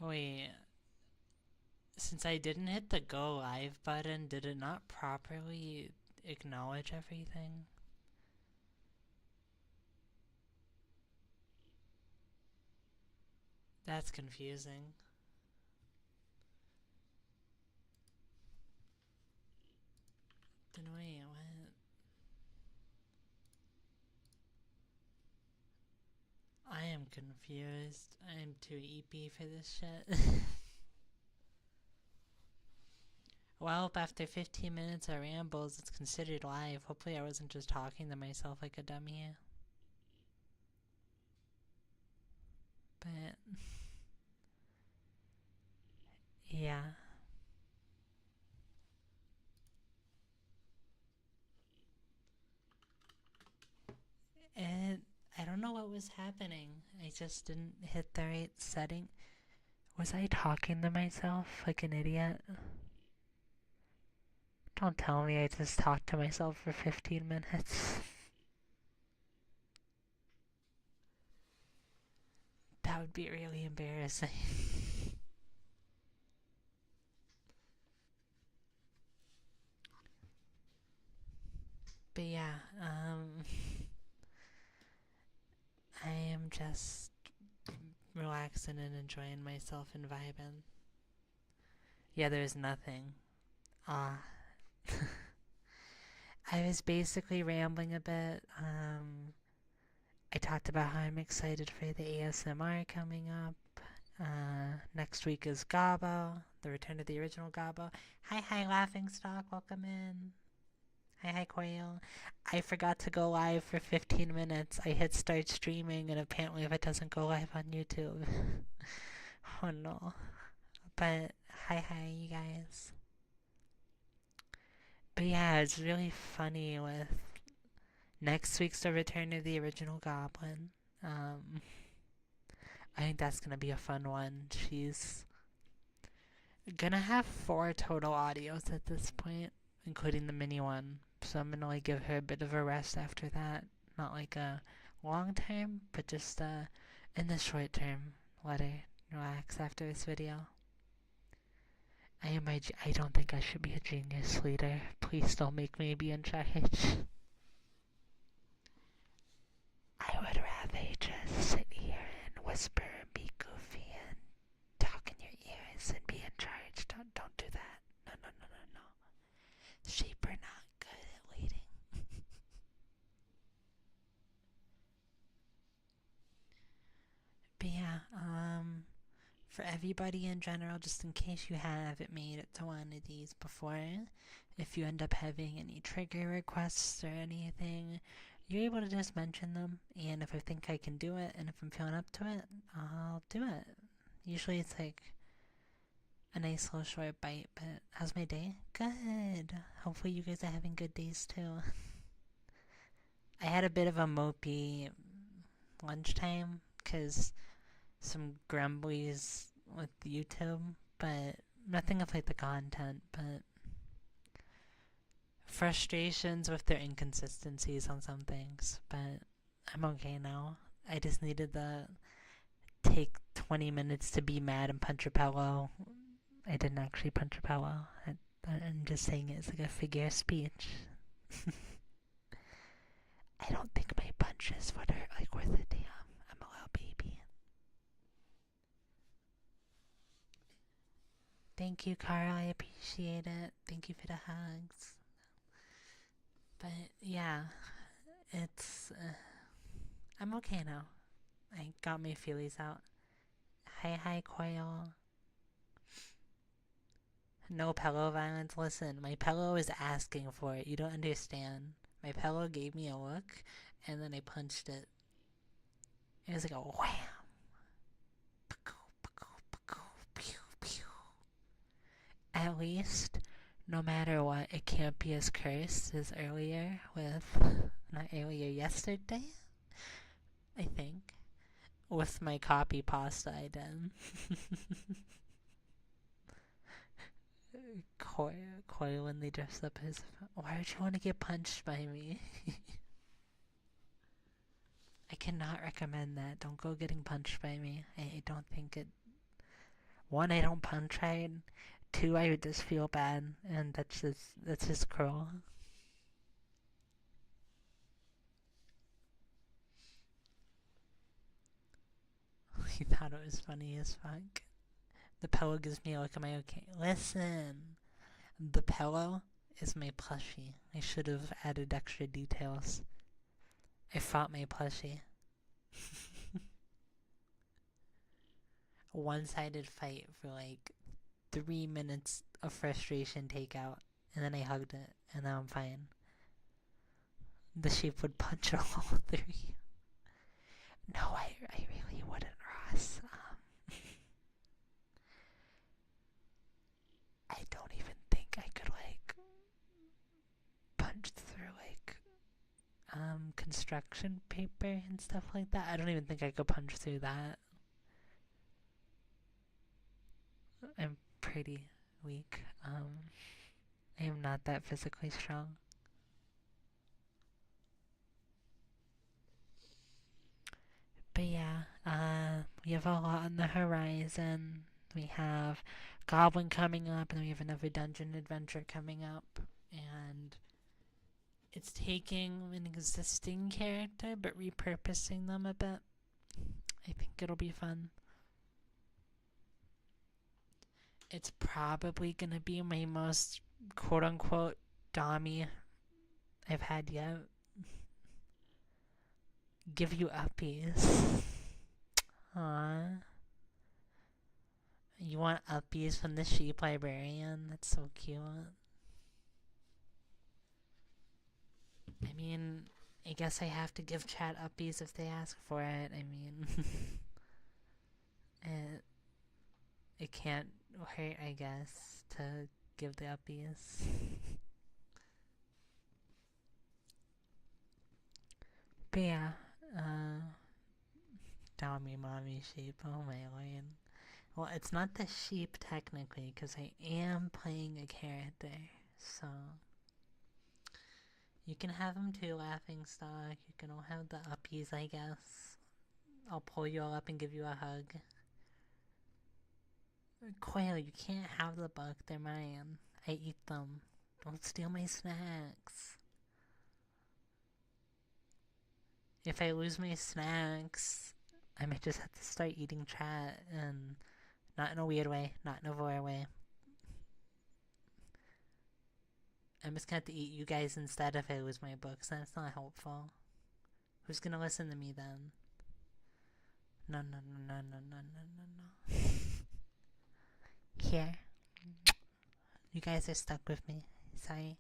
Wait, since I didn't hit the go live button, did it not properly acknowledge everything? That's confusing. Then wait, what? I am confused. I am too EP for this shit. Well, after 15 minutes of rambles, it's considered live. Hopefully I wasn't just talking to myself like a dummy. But, yeah. And I don't know what was happening. I just didn't hit the right setting. Was I talking to myself like an idiot? Don't tell me I just talked to myself for 15 minutes. That would be really embarrassing. But yeah, I am just relaxing and enjoying myself and vibing. Yeah, there's nothing. Ah. I was basically rambling a bit. I talked about how I'm excited for the ASMR coming up. Next week is Gabo, the return of the original Gabo. Hi, Laughing Stock, welcome in. Hi, Quail. I forgot to go live for 15 minutes. I hit start streaming, and apparently, if it doesn't go live on YouTube. Oh no. But, hi, you guys. But yeah, it's really funny with next week's the return of the original Goblin. Um, I think that's gonna be a fun one. She's gonna have 4 total audios at this point, including the mini one. So I'm gonna like give her a bit of a rest after that. Not like a long term, but just in the short term. Let her relax after this video. I don't think I should be a genius leader. Please don't make me be in charge. I would rather just sit here and whisper and be goofy and talk in your ears and be in charge. Don't do that. No. Sheep are not good at leading. But yeah, for everybody in general, just in case you haven't made it to one of these before, if you end up having any trigger requests or anything, you're able to just mention them, and if I think I can do it, and if I'm feeling up to it, I'll do it. Usually it's like a nice little short bite, but how's my day? Good. Hopefully you guys are having good days too. I had a bit of a mopey lunchtime because some grumblies with YouTube, but nothing of like the content, but frustrations with their inconsistencies on some things. But I'm okay now. I just needed to take 20 minutes to be mad and punch a pillow. I didn't actually punch a pillow. I'm just saying it as like a figure of speech. I don't think my punches would hurt like worth a damn. I'm a little baby. Thank you, Carl. I appreciate it. Thank you for the hugs. But yeah, it's. I'm okay now. I got my feelies out. Hi, Quail. No pillow violence. Listen, my pillow is asking for it. You don't understand. My pillow gave me a look, and then I punched it. It was like a wham. At least, no matter what, it can't be as cursed as earlier with. Not earlier, yesterday? I think. With my copy pasta I did. Koi when they dress up as. Why would you want to get punched by me? I cannot recommend that. Don't go getting punched by me. I don't think it. One, I don't punch right. Two, I would just feel bad, and that's just cruel. He thought it was funny as fuck. The pillow gives me a look. Am I okay? Listen, the pillow is my plushie. I should have added extra details. I fought my plushie. A one-sided fight for like 3 minutes of frustration takeout, and then I hugged it, and now I'm fine. The sheep would punch a hole through you. No, I really wouldn't, Ross. I don't even think I could like punch through like construction paper and stuff like that. I don't even think I could punch through that. I'm pretty weak. I am not that physically strong. But yeah, we have a lot on the horizon. We have Goblin coming up, and then we have another dungeon adventure coming up. And it's taking an existing character, but repurposing them a bit. I think it'll be fun. It's probably gonna be my most quote-unquote dommy I've had yet. Give you uppies. Aww. You want uppies from the sheep librarian? That's so cute. I mean, I guess I have to give chat uppies if they ask for it. I mean, it can't hurt, I guess, to give the uppies. But yeah, Dommy Mommy Sheep, oh my lord. Well, it's not the sheep technically, because I am playing a character, so you can have them too, Laughing Stock. You can all have the uppies, I guess. I'll pull you all up and give you a hug. Quail, you can't have the book, they're mine. I eat them. Don't steal my snacks. If I lose my snacks, I might just have to start eating chat, and not in a weird way, not in a voyeur way. I'm just gonna have to eat you guys instead if I lose my books. That's not helpful. Who's gonna listen to me then? No, no, no, no, no, no, no, no, no. Here. You guys are stuck with me. Sorry.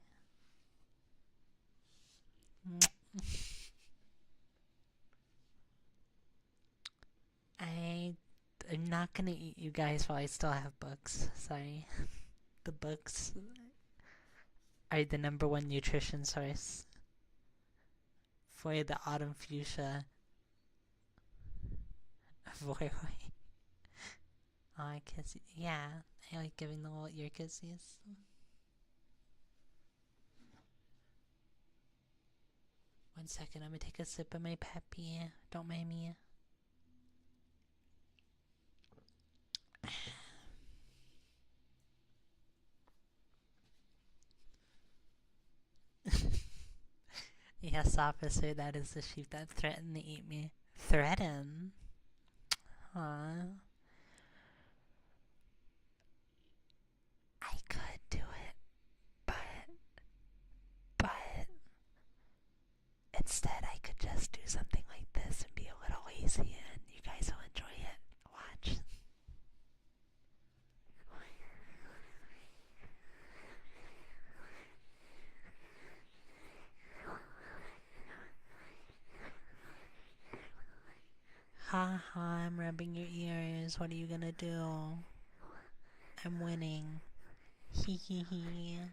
I'm not gonna eat you guys while I still have books. Sorry. The books are the #1 nutrition source for the autumn fuchsia. Voy. Oh, I kiss you. Yeah, I like giving the little ear kisses. One second, I'm gonna take a sip of my peppy. Don't mind me. Yes, officer, that is the sheep that threatened to eat me. Threaten? Aww. I could do it, but instead I could just do something like this and be a little lazy, and you guys will enjoy it. Watch. Ha ha, I'm rubbing your ears. What are you gonna do? I'm winning. Hihi.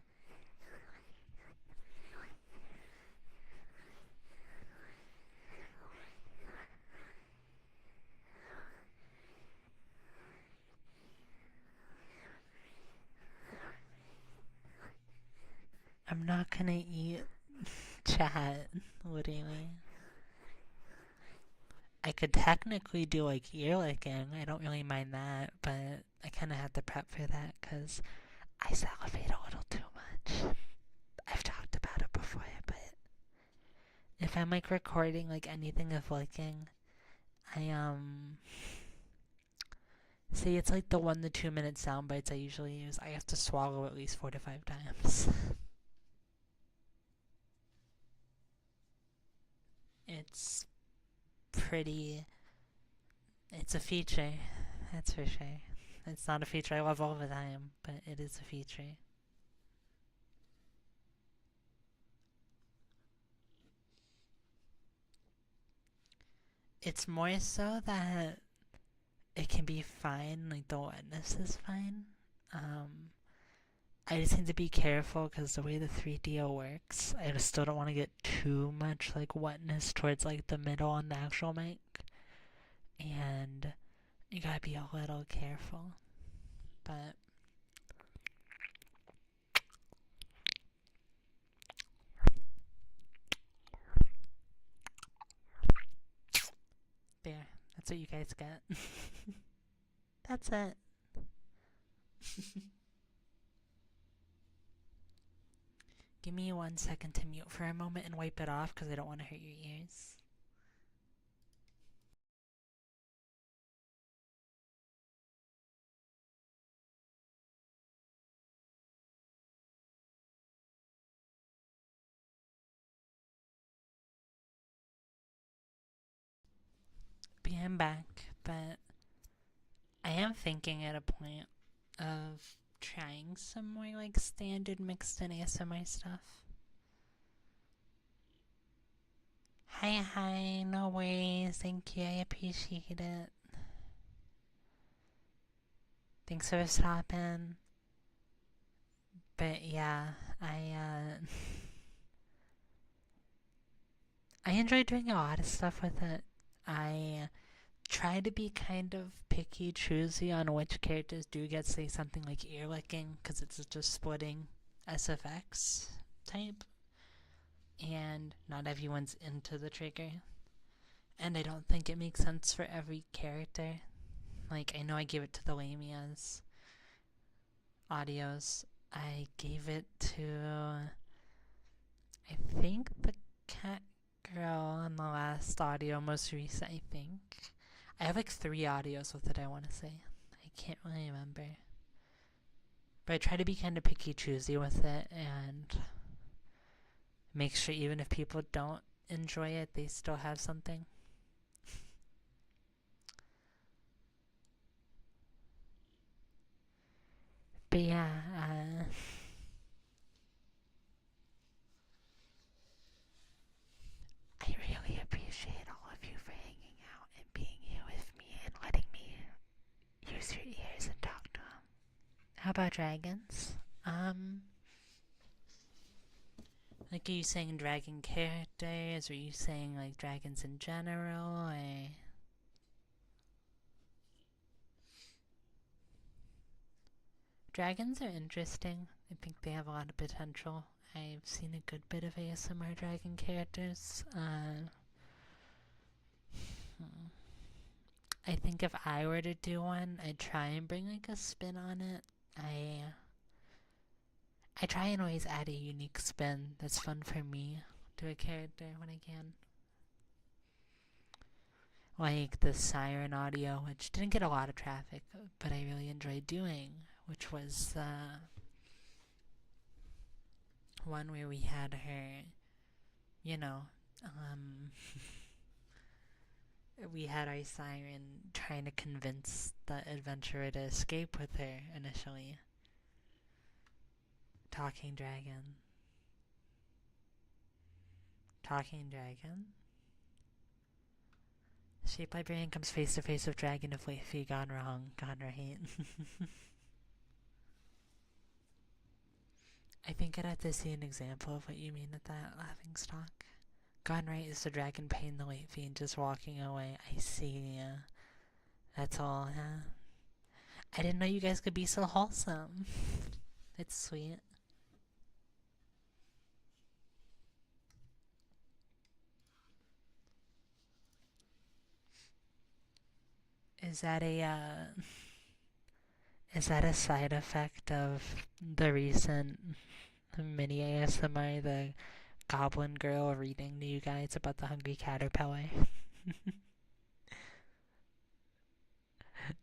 I'm not gonna eat chat, literally. I could technically do like ear licking. I don't really mind that, but I kind of had to prep for that because I salivate a little too much. I've talked about it before, but if I'm like recording like anything of licking, I see it's like the 1 to 2 minute sound bites I usually use. I have to swallow at least 4 to 5 times. It's pretty. It's a feature, that's for sure. It's not a feature I love all the time, but it is a feature. It's more so that it can be fine, like the wetness is fine. Um, I just need to be careful because the way the 3DO works, I just still don't want to get too much like wetness towards like the middle on the actual mic, and you gotta be a little careful. But there, that's what you guys get. That's it. Give me 1 second to mute for a moment and wipe it off because I don't want to hurt your ears. But yeah, I'm back, but I am thinking at a point of trying some more like standard mixed in ASMR stuff. Hi, no worries. Thank you, I appreciate it. Thanks for stopping. But yeah, I enjoy doing a lot of stuff with it. I try to be kind of picky, choosy on which characters do get, say, something like ear licking, because it's just splitting SFX type, and not everyone's into the trigger. And I don't think it makes sense for every character. Like, I know I gave it to the Lamia's audios. I gave it to, I think, the cat girl in the last audio, most recent, I think. I have like 3 audios with it, I want to say. I can't really remember. But I try to be kind of picky choosy with it and make sure even if people don't enjoy it, they still have something. But yeah, I really appreciate all of you for hanging out and being here with me and letting me use your ears and talk to them. How about dragons? Like, are you saying dragon characters? Or are you saying like dragons in general? Or dragons are interesting. I think they have a lot of potential. I've seen a good bit of ASMR dragon characters. I think if I were to do one, I'd try and bring like a spin on it. I try and always add a unique spin that's fun for me to a character when I can. Like the siren audio, which didn't get a lot of traffic, but I really enjoyed doing, which was one where we had her, you know, um, we had our siren trying to convince the adventurer to escape with her initially. Talking dragon. Talking dragon. Shape librarian comes face to face with dragon if late fee gone wrong. Gone right. I think I'd have to see an example of what you mean with that laughing stock. Gone right is the dragon paying the late fee and just walking away. I see. That's all, huh? I didn't know you guys could be so wholesome. It's sweet. Is that a Is that a side effect of the recent mini ASMR, the Goblin Girl reading to you guys about the Hungry Caterpillar?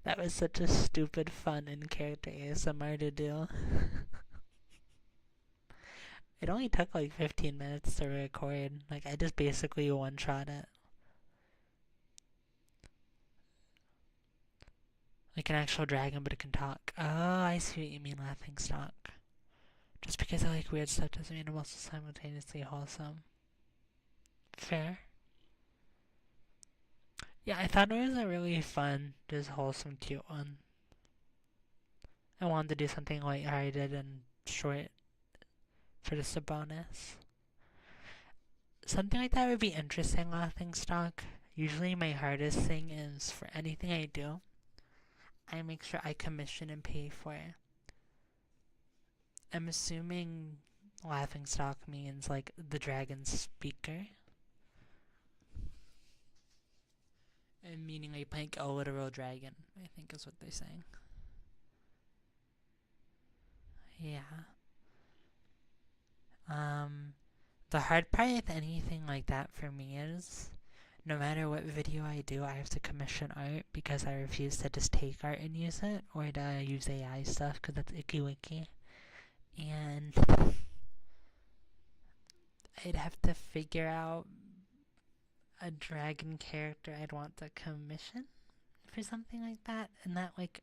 That was such a stupid, fun, in character ASMR to do. It only took like 15 minutes to record. Like, I just basically one shot it. Like an actual dragon, but it can talk. Oh, I see what you mean, laughing stock. Just because I like weird stuff doesn't mean I'm also simultaneously wholesome. Fair. Yeah, I thought it was a really fun, just wholesome, cute one. I wanted to do something lighthearted and short for just a bonus. Something like that would be interesting, laughing stock. Usually my hardest thing is for anything I do, I make sure I commission and pay for it. I'm assuming laughing stock means like the dragon speaker. And meaning like a literal dragon, I think is what they're saying. Yeah. The hard part with anything like that for me is no matter what video I do, I have to commission art because I refuse to just take art and use it or to use AI stuff because that's icky wicky. And I'd have to figure out a dragon character I'd want to commission for something like that in that like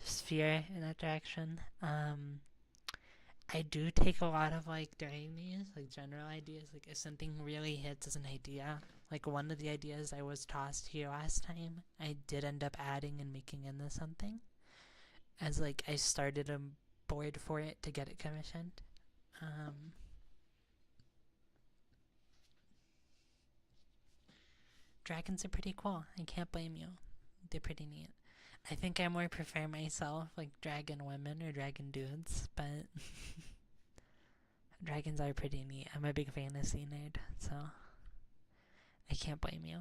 sphere in that direction. I do take a lot of like during these like general ideas. Like if something really hits as an idea, like one of the ideas I was tossed here last time, I did end up adding and making into something. As like I started a board for it to get it commissioned. Dragons are pretty cool. I can't blame you. They're pretty neat. I think I more prefer myself like dragon women or dragon dudes, but dragons are pretty neat. I'm a big fantasy nerd, so I can't blame you.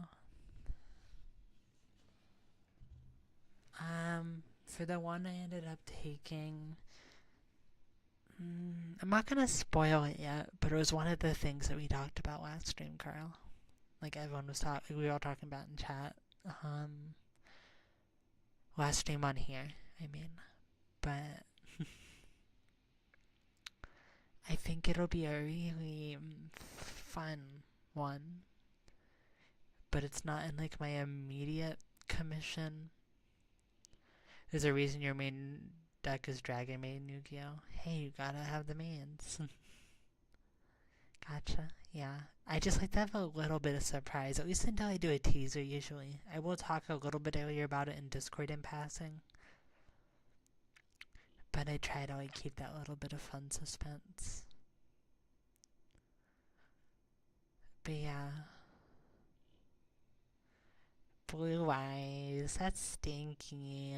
For the one I ended up taking, I'm not gonna spoil it yet, but it was one of the things that we talked about last stream, Carl. Like everyone was talking, we were all talking about in chat. Last stream on here, I mean, but I think it'll be a really fun one, but it's not in like my immediate commission. There's a reason your main deck is Dragon Maiden Yu-Gi-Oh! Hey, you gotta have the mains. Gotcha. Yeah. I just like to have a little bit of surprise, at least until I do a teaser usually. I will talk a little bit earlier about it in Discord in passing. But I try to like keep that little bit of fun suspense. But yeah. Blue eyes, that's stinky.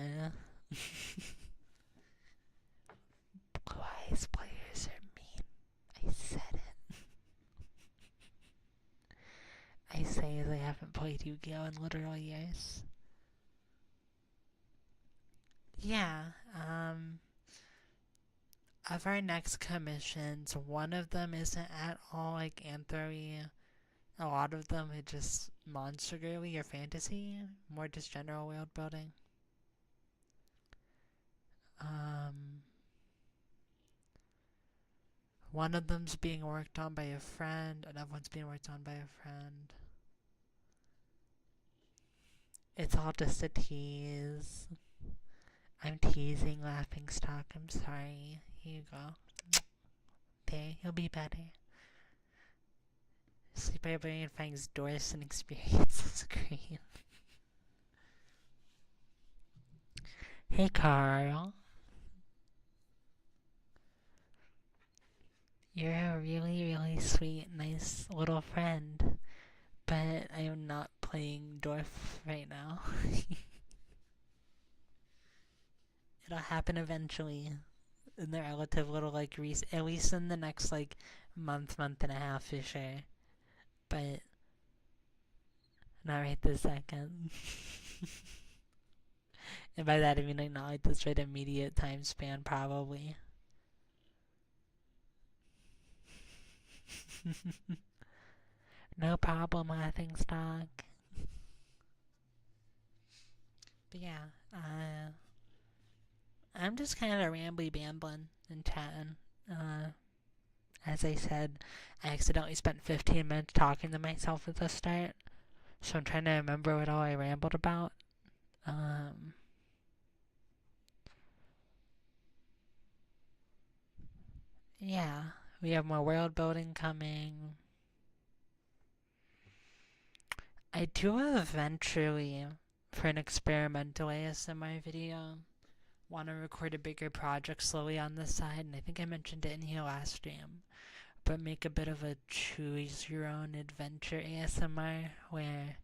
Blue eyes players are mean. I said it. I say as I haven't played Yu-Gi-Oh! In literal years. Yeah, of our next commissions, one of them isn't at all like anthro-y. A lot of them are just monster girly or fantasy, more just general world building. One of them's being worked on by a friend, another one's being worked on by a friend. It's all just a tease. I'm teasing laughing stock, I'm sorry. Here you go. There, you'll be better. Sleep Barbarian finds Doris and experiences great. Hey Carl. You're a really, really sweet, nice little friend. But I am not playing Dwarf right now. It'll happen eventually. In the relative little like at least in the next like month and a half for sure. But not right this second. And by that I mean like not like this right immediate time span, probably. No problem, laughing stock. But yeah, I'm just kind of rambly bambling and chatting. Uh, as I said, I accidentally spent 15 minutes talking to myself at the start, so I'm trying to remember what all I rambled about. Um, yeah, we have more world building coming. I do eventually, for an experimental ASMR video, want to record a bigger project slowly on the side, and I think I mentioned it in here last stream, but make a bit of a choose your own adventure ASMR where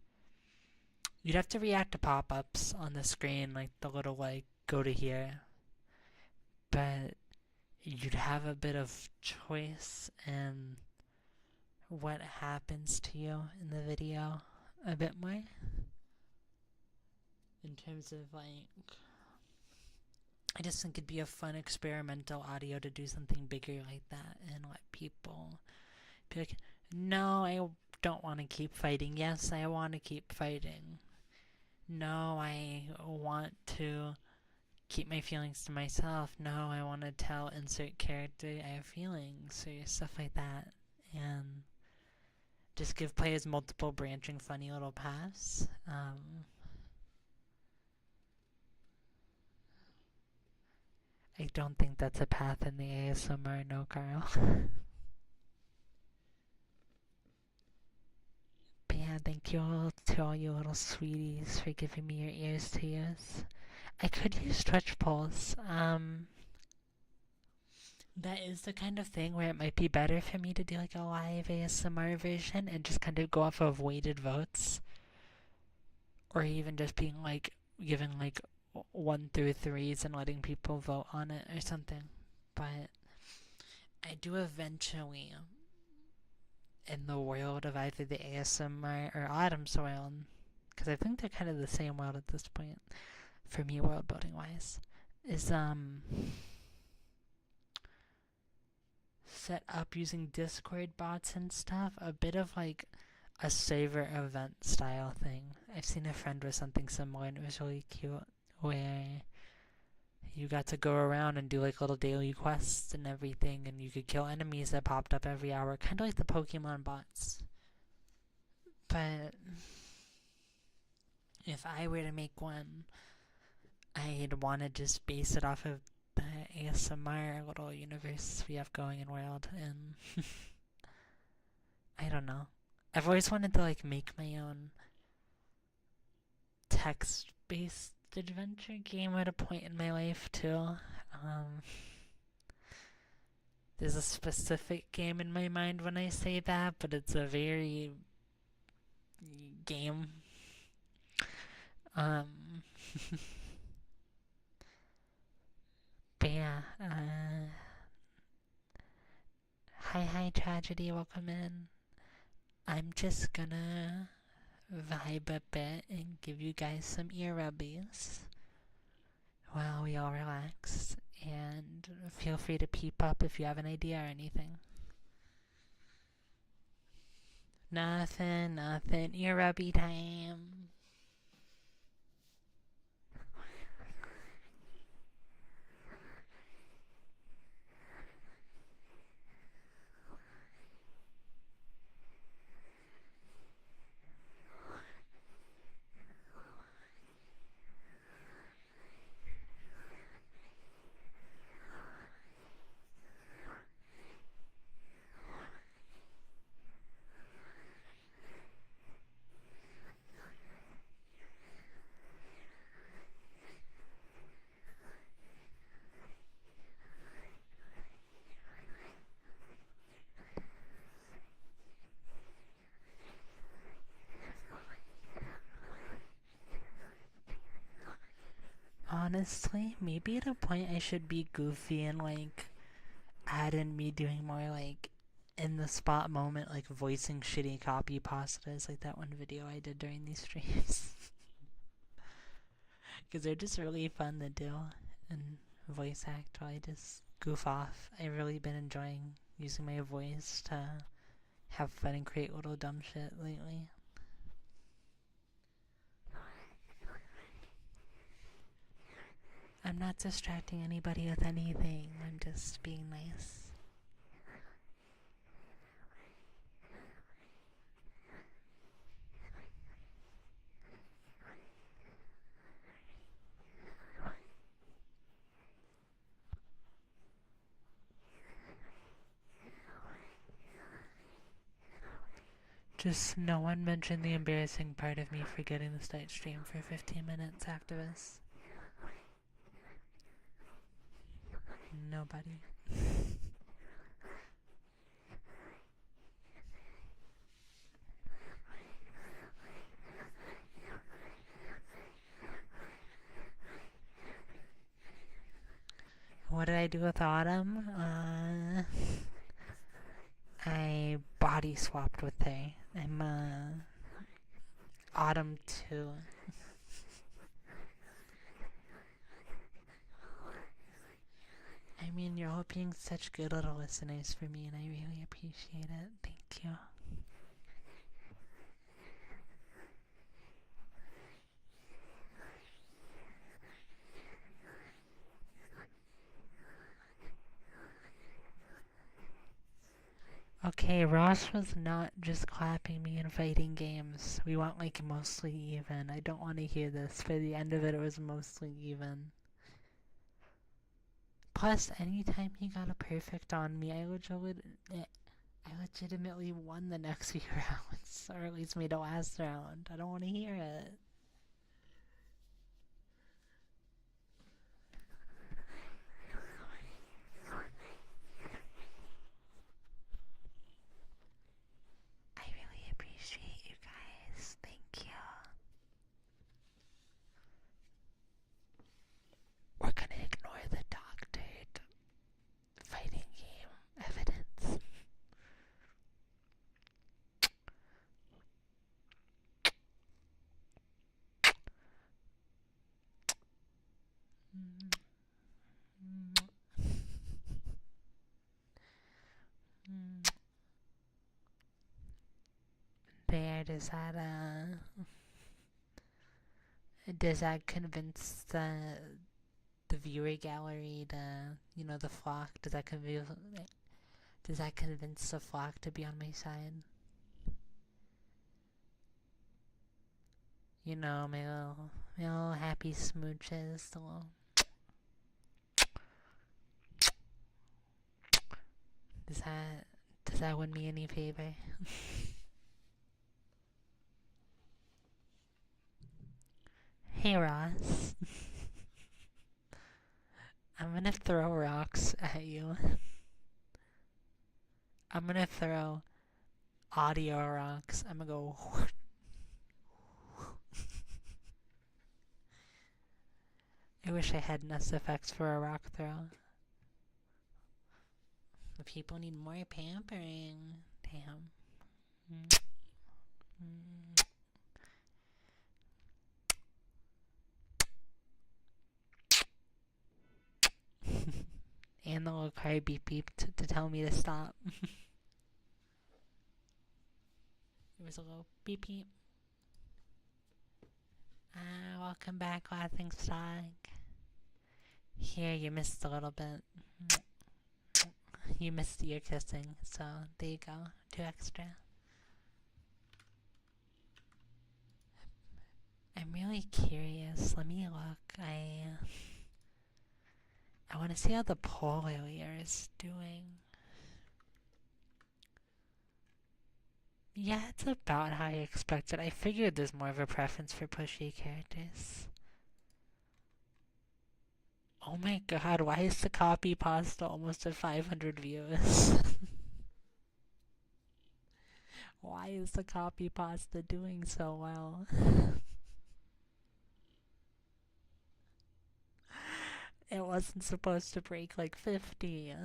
you'd have to react to pop-ups on the screen, like the little like go to here, but you'd have a bit of choice in what happens to you in the video a bit more in terms of like I just think it'd be a fun experimental audio to do something bigger like that and let people be like, no, I don't want to keep fighting. Yes, I want to keep fighting. No, I want to keep my feelings to myself. No, I want to tell insert character I have feelings or stuff like that. And just give players multiple branching funny little paths. I don't think that's a path in the ASMR, no, Carl. But yeah, thank you all to all you little sweeties for giving me your ears to use. I could use Twitch polls. That is the kind of thing where it might be better for me to do like a live ASMR version and just kind of go off of weighted votes. Or even just being like, giving like 1 through 3s and letting people vote on it or something. But I do eventually, in the world of either the ASMR or Autumn's world, because I think they're kind of the same world at this point, for me world building wise, is set up using Discord bots and stuff, a bit of like a savor event style thing. I've seen a friend with something similar and it was really cute, where you got to go around and do like little daily quests and everything, and you could kill enemies that popped up every hour, kind of like the Pokemon bots. But if I were to make one, I'd want to just base it off of the ASMR little universe we have going in world, and I don't know. I've always wanted to like make my own text-based adventure game at a point in my life too. There's a specific game in my mind when I say that, but it's a very game. But yeah, hi tragedy, welcome in. I'm just gonna vibe a bit and give you guys some ear rubbies while we all relax, and feel free to peep up if you have an idea or anything. Nothing, ear rubby time. Honestly, maybe at a point I should be goofy and like add in me doing more like in the spot moment, like voicing shitty copy pastas, like that one video I did during these streams. Because they're just really fun to do and voice act while I just goof off. I've really been enjoying using my voice to have fun and create little dumb shit lately. I'm not distracting anybody with anything. I'm just being nice. Just no one mentioned the embarrassing part of me forgetting to start stream for 15 minutes after this. Nobody. What did I do with Autumn? I body swapped with her. I'm Autumn 2. I mean, you're all being such good little listeners for me, and I really appreciate it. Thank you. Okay, Ross was not just clapping me in fighting games. We went like mostly even. I don't want to hear this. By the end of it, it was mostly even. Plus, anytime he got a perfect on me, I legitimately won the next few rounds. Or at least made the last round. I don't want to hear it. I really appreciate you guys. Thank you. We're gonna ignore the doctored fighting game evidence. There, does that convince the viewer gallery to, the flock? Does that convince the flock to be on my side? My little happy smooches, the little. Does that win me any favor? Hey, Ross. I'm gonna throw rocks at you. I'm gonna throw audio rocks. I'm gonna go. I wish I had Nest effects for a rock throw. The people need more pampering. Damn. And the little car beep beep to tell me to stop. There was a little beep beep. Welcome back, Laughing Stock. Here, you missed a little bit. You missed your kissing, so there you go. 2 extra. I'm really curious. Let me look. I want to see how the poll earlier is doing. Yeah, it's about how I expected. I figured there's more of a preference for pushy characters. Oh my god, why is the copy pasta almost at 500 views? Why is the copy pasta doing so well? It wasn't supposed to break like 50.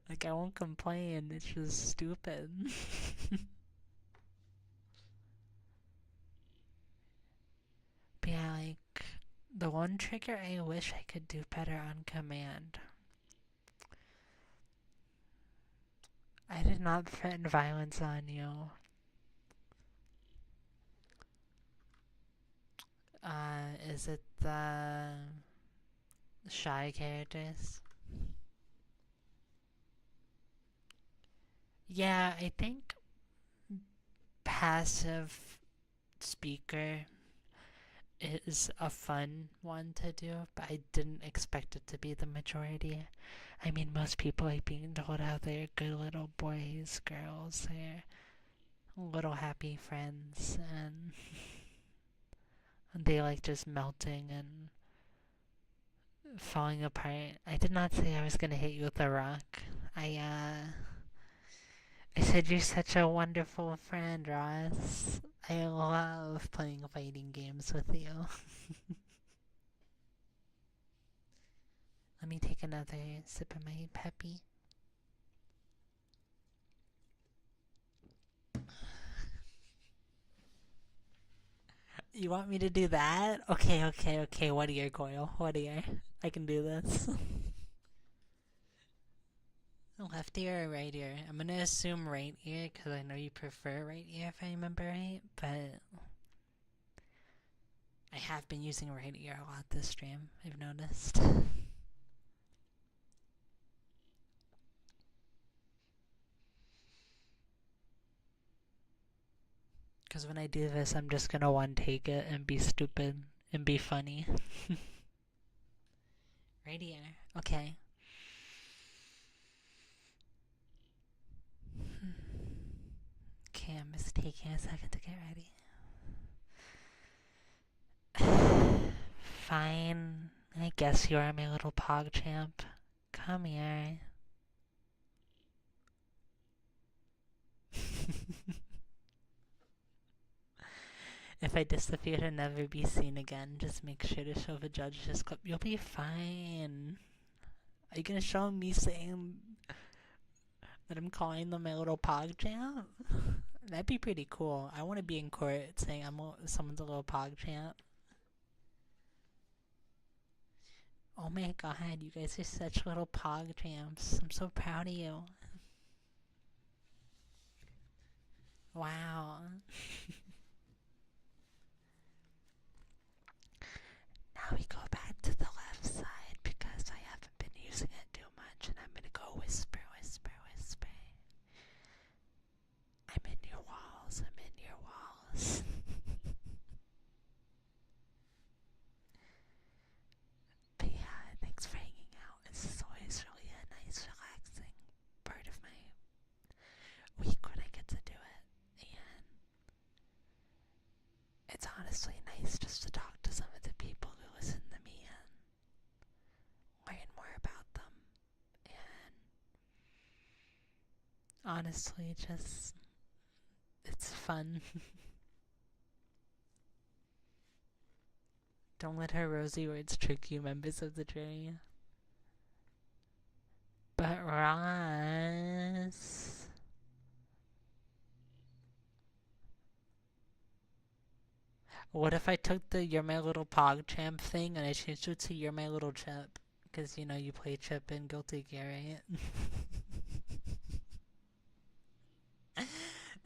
Like, I won't complain, it's just stupid. The one trigger I wish I could do better on command. I did not threaten violence on you. Is it the shy characters? Yeah, I think passive speaker is a fun one to do, but I didn't expect it to be the majority. I mean, most people like being told how they're good little boys, girls, they're little happy friends, and they like just melting and falling apart. I did not say I was gonna hit you with a rock. I said you're such a wonderful friend, Ross. I love playing fighting games with you. Let me take another sip of my peppy. You want me to do that? Okay. What ear, Goyle? What ear? I can do this. Left ear or right ear? I'm gonna assume right ear because I know you prefer right ear if I remember right, but I have been using right ear a lot this stream, I've noticed. Because when I do this, I'm just gonna one take it and be stupid and be funny. Right ear. Okay. Okay, I'm just taking a second to get ready. Fine. I guess you are my little pog champ. Come here. If I disappear to never be seen again, just make sure to show the judge this clip. You'll be fine. Are you gonna show me saying that I'm calling them my little pog champ? That'd be pretty cool. I want to be in court saying someone's a little pog champ. Oh my god, you guys are such little pog champs. I'm so proud of you. Wow. Now we go back to the left side because I haven't been using it too much, and I'm gonna go whisper, whisper, whisper. I'm in your walls, I'm in your walls. But yeah, thanks for hanging out. This is always really a nice, relaxing part of my week when I get to do it. And it's honestly nice just to talk to some of the people who listen to me and learn more about them. And honestly, just it's fun. Don't let her rosy words trick you, members of the jury. But Ross. What if I took the You're My Little Pog Champ thing and I changed it to You're My Little Chip? Because, you know, you play Chip in Guilty Gear, right?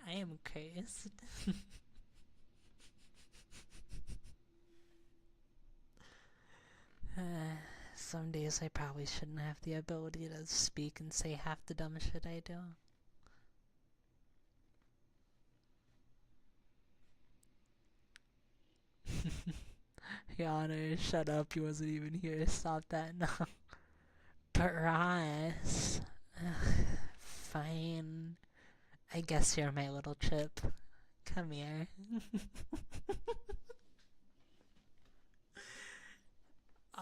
I am cursed. Some days I probably shouldn't have the ability to speak and say half the dumb shit I do. Your Honor, shut up. You wasn't even here. Stop that now. But Ross. Fine. I guess you're my little chip. Come here.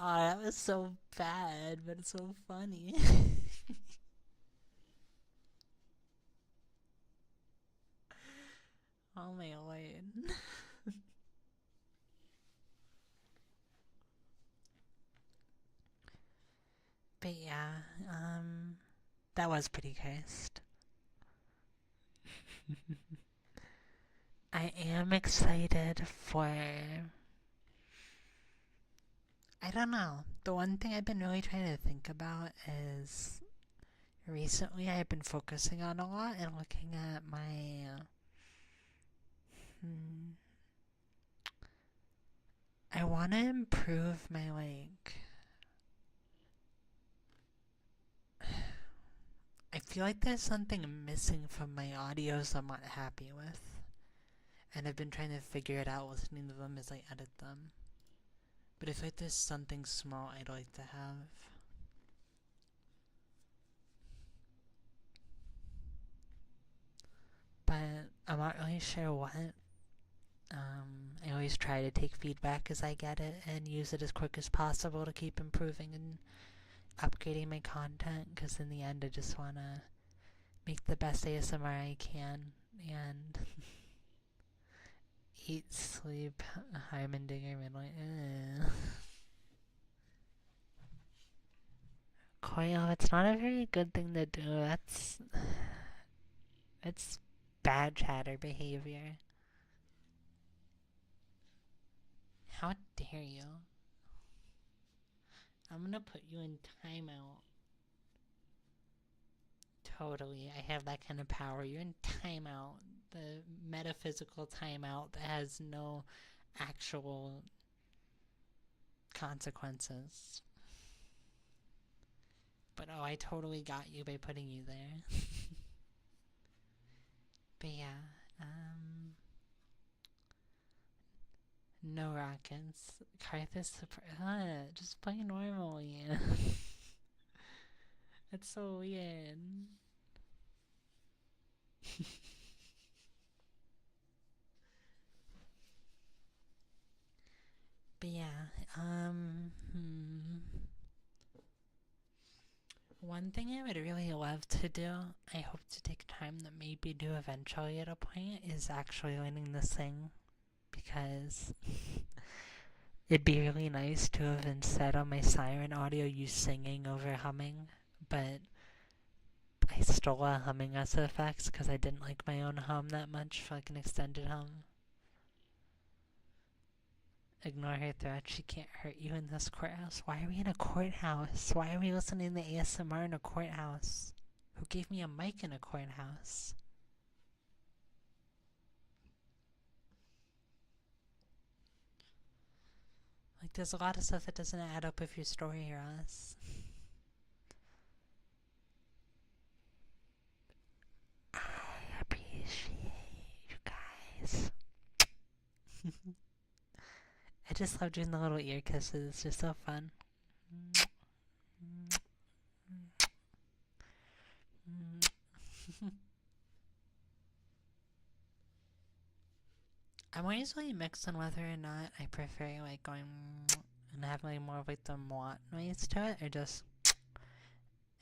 Oh, that was so bad, but it's so funny. Oh my lord. But yeah, that was pretty cursed. I am excited for I don't know. The one thing I've been really trying to think about is recently I've been focusing on a lot and looking at my. Hmm, I want to improve my, like. I feel like there's something missing from my audios I'm not happy with. And I've been trying to figure it out listening to them as I edit them. But I feel like there's something small I'd like to have. But I'm not really sure what. I always try to take feedback as I get it and use it as quick as possible to keep improving and upgrading my content, because in the end I just want to make the best ASMR I can and eat, sleep, Heimendinger, midnight. Koyo, it's not a very good thing to do. That's bad chatter behavior. How dare you? I'm gonna put you in timeout. Totally, I have that kind of power. You're in timeout. The metaphysical timeout that has no actual consequences. But oh, I totally got you by putting you there. But yeah, no rockets. Karthus, just play normally. That's so weird. But yeah, one thing I would really love to do, I hope to take time to maybe do eventually at a point, is actually learning to sing. Because it'd be really nice to have instead on my siren audio you singing over humming, but I stole a humming as effects because I didn't like my own hum that much for like an extended hum. Ignore her threat. She can't hurt you in this courthouse. Why are we in a courthouse? Why are we listening to ASMR in a courthouse? Who gave me a mic in a courthouse? Like, there's a lot of stuff that doesn't add up with your story, Ross. I appreciate you guys. I just love doing the little ear kisses. It's just so fun. I'm usually mixed on whether or not I prefer like going and having like more of like the mwah noise to it, or just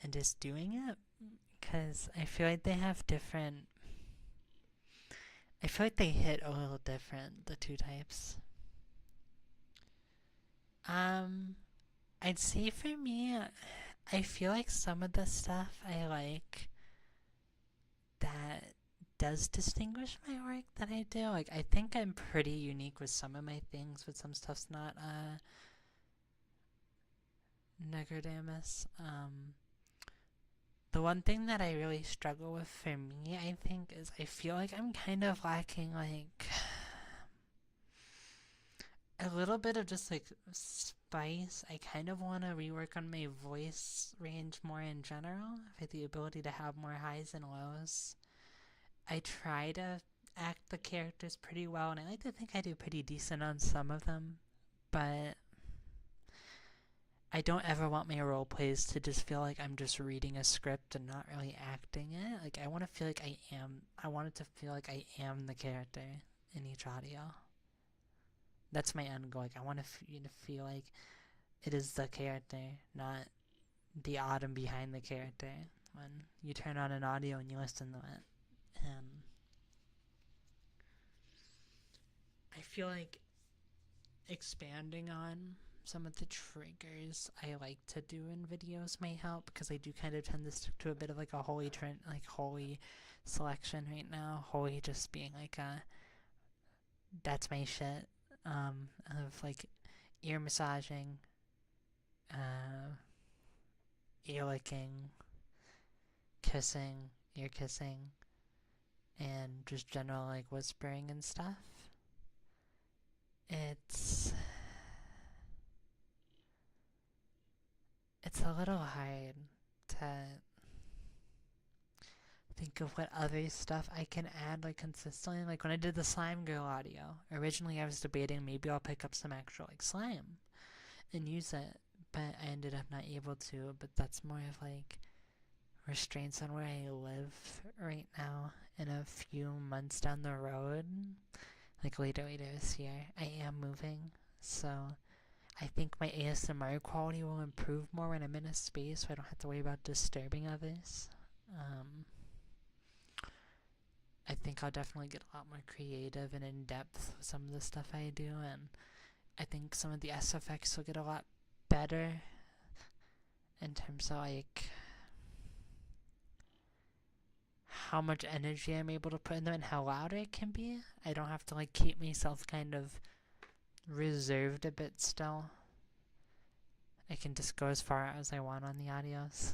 and just doing it, because I feel like they have different. I feel like they hit a little different, the two types. Um, I'd say for me, I feel like some of the stuff I like that does distinguish my work that I do. Like, I think I'm pretty unique with some of my things, but some stuff's not Negrodamus. The one thing that I really struggle with for me, I think, is I feel like I'm kind of lacking like a little bit of just like spice. I kind of want to rework on my voice range more in general, with the ability to have more highs and lows. I try to act the characters pretty well, and I like to think I do pretty decent on some of them, but I don't ever want my role plays to just feel like I'm just reading a script and not really acting it. Like, I want to feel like I am. I want it to feel like I am the character in each audio. That's my end goal. Like, I want you to feel like it is the character, not the autumn behind the character. When you turn on an audio and you listen to it, and I feel like expanding on some of the triggers I like to do in videos may help, because I do kind of tend to stick to a bit of like a holy trend, like holy selection right now. Holy just being like a that's my shit, of like ear massaging, uh, ear licking, kissing, ear kissing, and just general like whispering and stuff. It's it's a little hard to think of what other stuff I can add like consistently. Like when I did the slime girl audio, originally I was debating maybe I'll pick up some actual like slime and use it, but I ended up not able to. But that's more of like restraints on where I live right now. In a few months down the road, like later this year, I am moving, so I think my ASMR quality will improve more when I'm in a space so I don't have to worry about disturbing others. Um, I think I'll definitely get a lot more creative and in depth with some of the stuff I do, and I think some of the SFX will get a lot better in terms of like how much energy I'm able to put in them and how loud it can be. I don't have to like keep myself kind of reserved a bit still. I can just go as far as I want on the audios.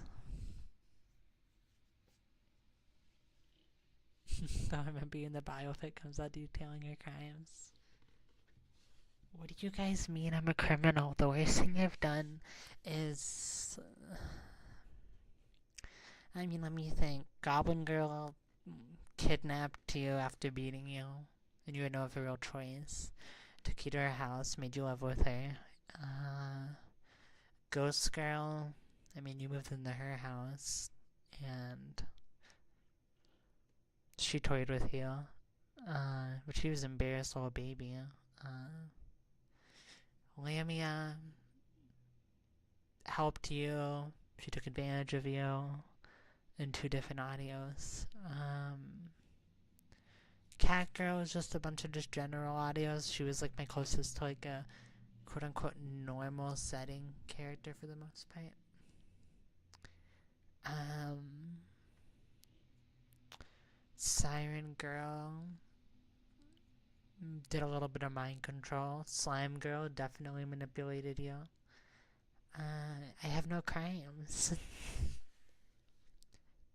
Don't remember you in the bio if it comes out detailing your crimes. What do you guys mean I'm a criminal? The worst thing I've done is... I mean, let me think. Goblin Girl kidnapped you after beating you, and you had no other real choice. Took you to her house, made you live with her. Ghost Girl, I mean, you moved into her house, and she toyed with you. But she was an embarrassed little baby. Lamia helped you. She took advantage of you in 2 different audios. Cat Girl was just a bunch of just general audios. She was like my closest to like a quote unquote normal setting character for the most part. Siren Girl did a little bit of mind control. Slime Girl definitely manipulated you. I have no crimes.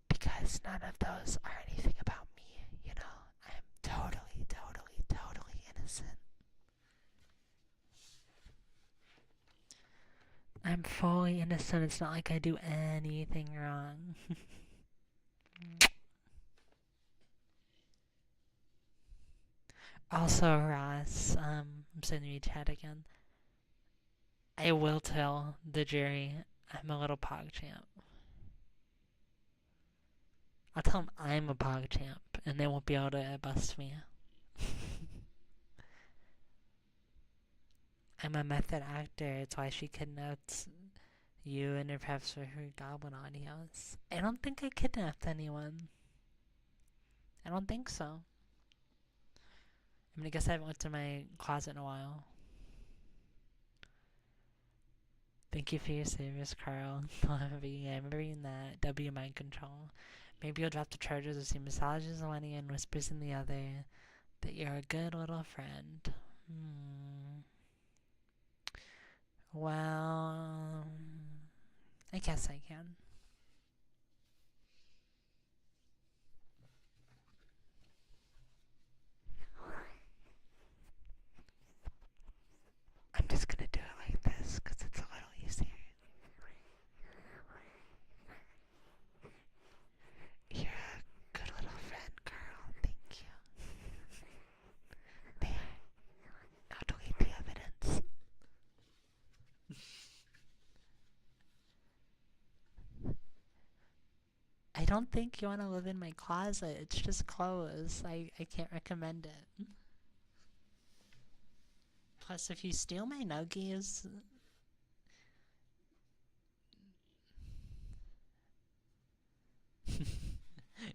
Because none of those are anything about me, you know? I'm totally, totally, totally innocent. I'm fully innocent. It's not like I do anything wrong. Also, Ross, I'm sending you chat again. I will tell the jury I'm a little PogChamp. I'll tell them I'm a PogChamp, and they won't be able to bust me. I'm a method actor. It's why she kidnapped you and perhaps for her goblin audios. I don't think I kidnapped anyone. I don't think so. I mean, I guess I haven't went to my closet in a while. Thank you for your service, Carl. I remember reading that. W mind control. Maybe you'll drop the charges as he massages one ear and whispers in the other that you're a good little friend. Well, I guess I can. I'm just gonna do it like this because it's a little easier. You're a good little friend, girl. Thank you. There. Now delete the evidence. I don't think you want to live in my closet. It's just clothes. I can't recommend it. Plus, if you steal my nuggies...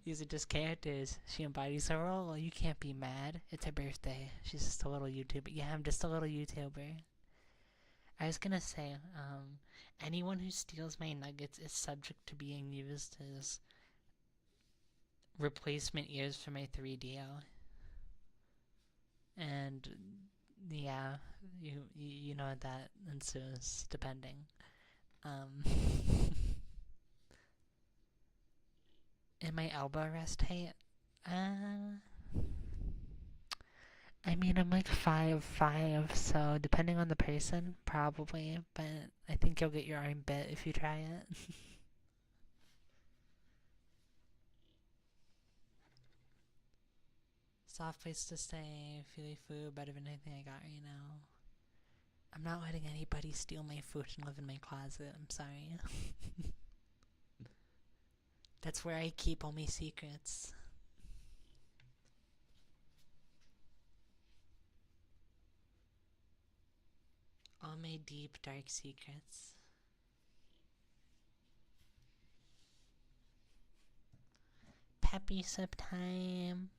These are just characters. She embodies her role. You can't be mad. It's her birthday. She's just a little YouTuber. Yeah, I'm just a little YouTuber. I was gonna say, anyone who steals my nuggets is subject to being used as replacement ears for my 3DO. And yeah, you know what that ensues, depending. Um, in my elbow rest height, uh, I mean, I'm like 5'5", so depending on the person, probably, but I think you'll get your arm bit if you try it. Soft place to stay, Philly food, better than anything I got right now. I'm not letting anybody steal my food and live in my closet, I'm sorry. That's where I keep all my secrets. All my deep, dark secrets. Peppy sip time.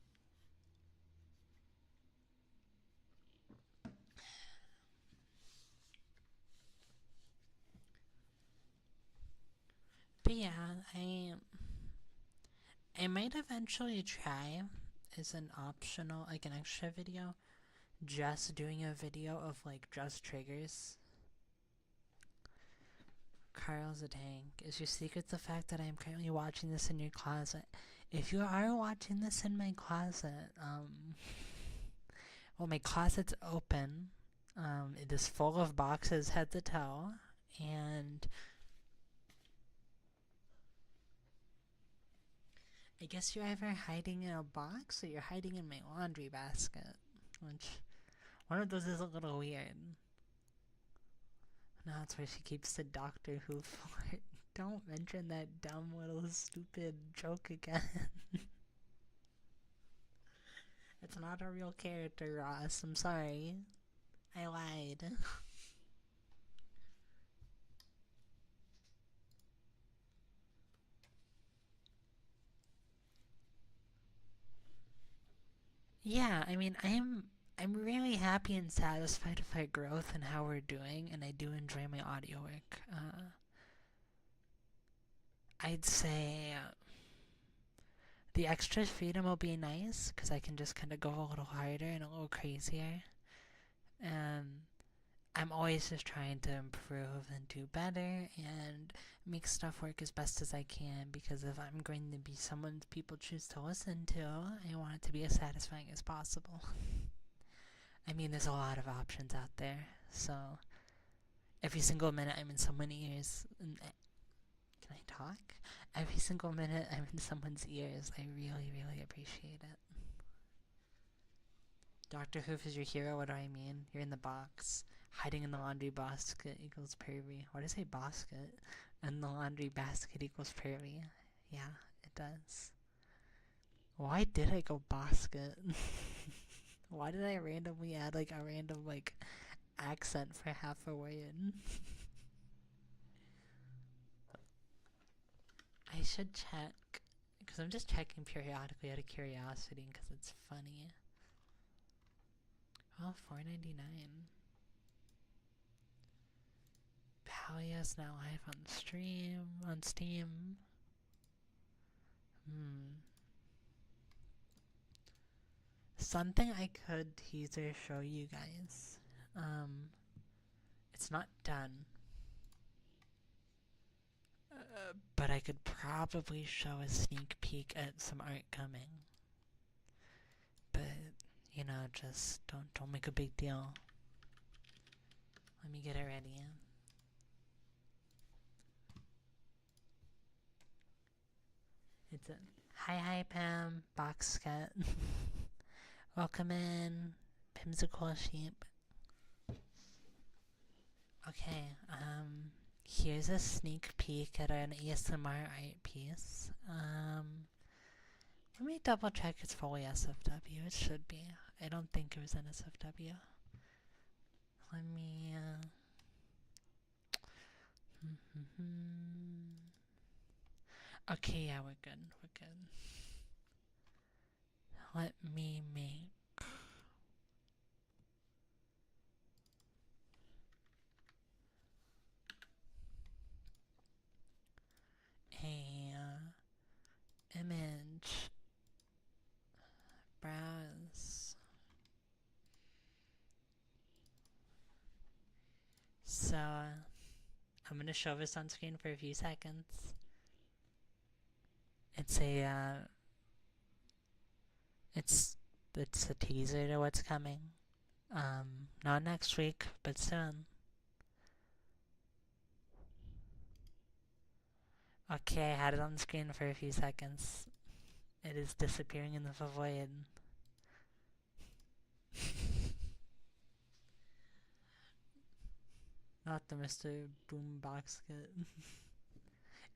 But yeah, I might eventually try as an optional, like an extra video, just doing a video of like just triggers. Carl's a tank. Is your secret the fact that I'm currently watching this in your closet? If you are watching this in my closet, well, my closet's open. It is full of boxes head to toe, and I guess you're either hiding in a box or you're hiding in my laundry basket, which one of those is a little weird. No, that's where she keeps the Doctor Who flirt. Don't mention that dumb little stupid joke again. It's not a real character, Ross. I'm sorry. I lied. Yeah, I mean, I'm really happy and satisfied with our growth and how we're doing, and I do enjoy my audio work. I'd say the extra freedom will be nice because I can just kind of go a little harder and a little crazier. And I'm always just trying to improve and do better and make stuff work as best as I can, because if I'm going to be someone people choose to listen to, I want it to be as satisfying as possible. I mean, there's a lot of options out there, so every single minute I'm in someone's ears. Can I talk? Every single minute I'm in someone's ears, I really, really appreciate it. Doctor Who is your hero, what do I mean? You're in the box. Hiding in the laundry basket equals pervy. Why did I say basket? And the laundry basket equals pervy. Yeah, it does. Why did I go basket? Why did I randomly add like a random like accent for half a word? I should check, because I'm just checking periodically out of curiosity because it's funny. Oh, $4.99. Palia's now live on Steam. Something I could teaser show you guys. It's not done, but I could probably show a sneak peek at some art coming. But you know, just don't make a big deal. Let me get it ready. It's a hi Pam box cat. Welcome in, Pim's a cool sheep. Okay, here's a sneak peek at an ASMR art piece. Let me double check it's fully SFW. It should be. I don't think it was an SFW. Let me, Okay, yeah, we're good. We're good. Let me make a image. Browse. So I'm gonna show this on screen for a few seconds. It's a it's a teaser to what's coming. Not next week, but soon. Okay, I had it on the screen for a few seconds. It is disappearing in the void. Not the Mr. Boombox kit.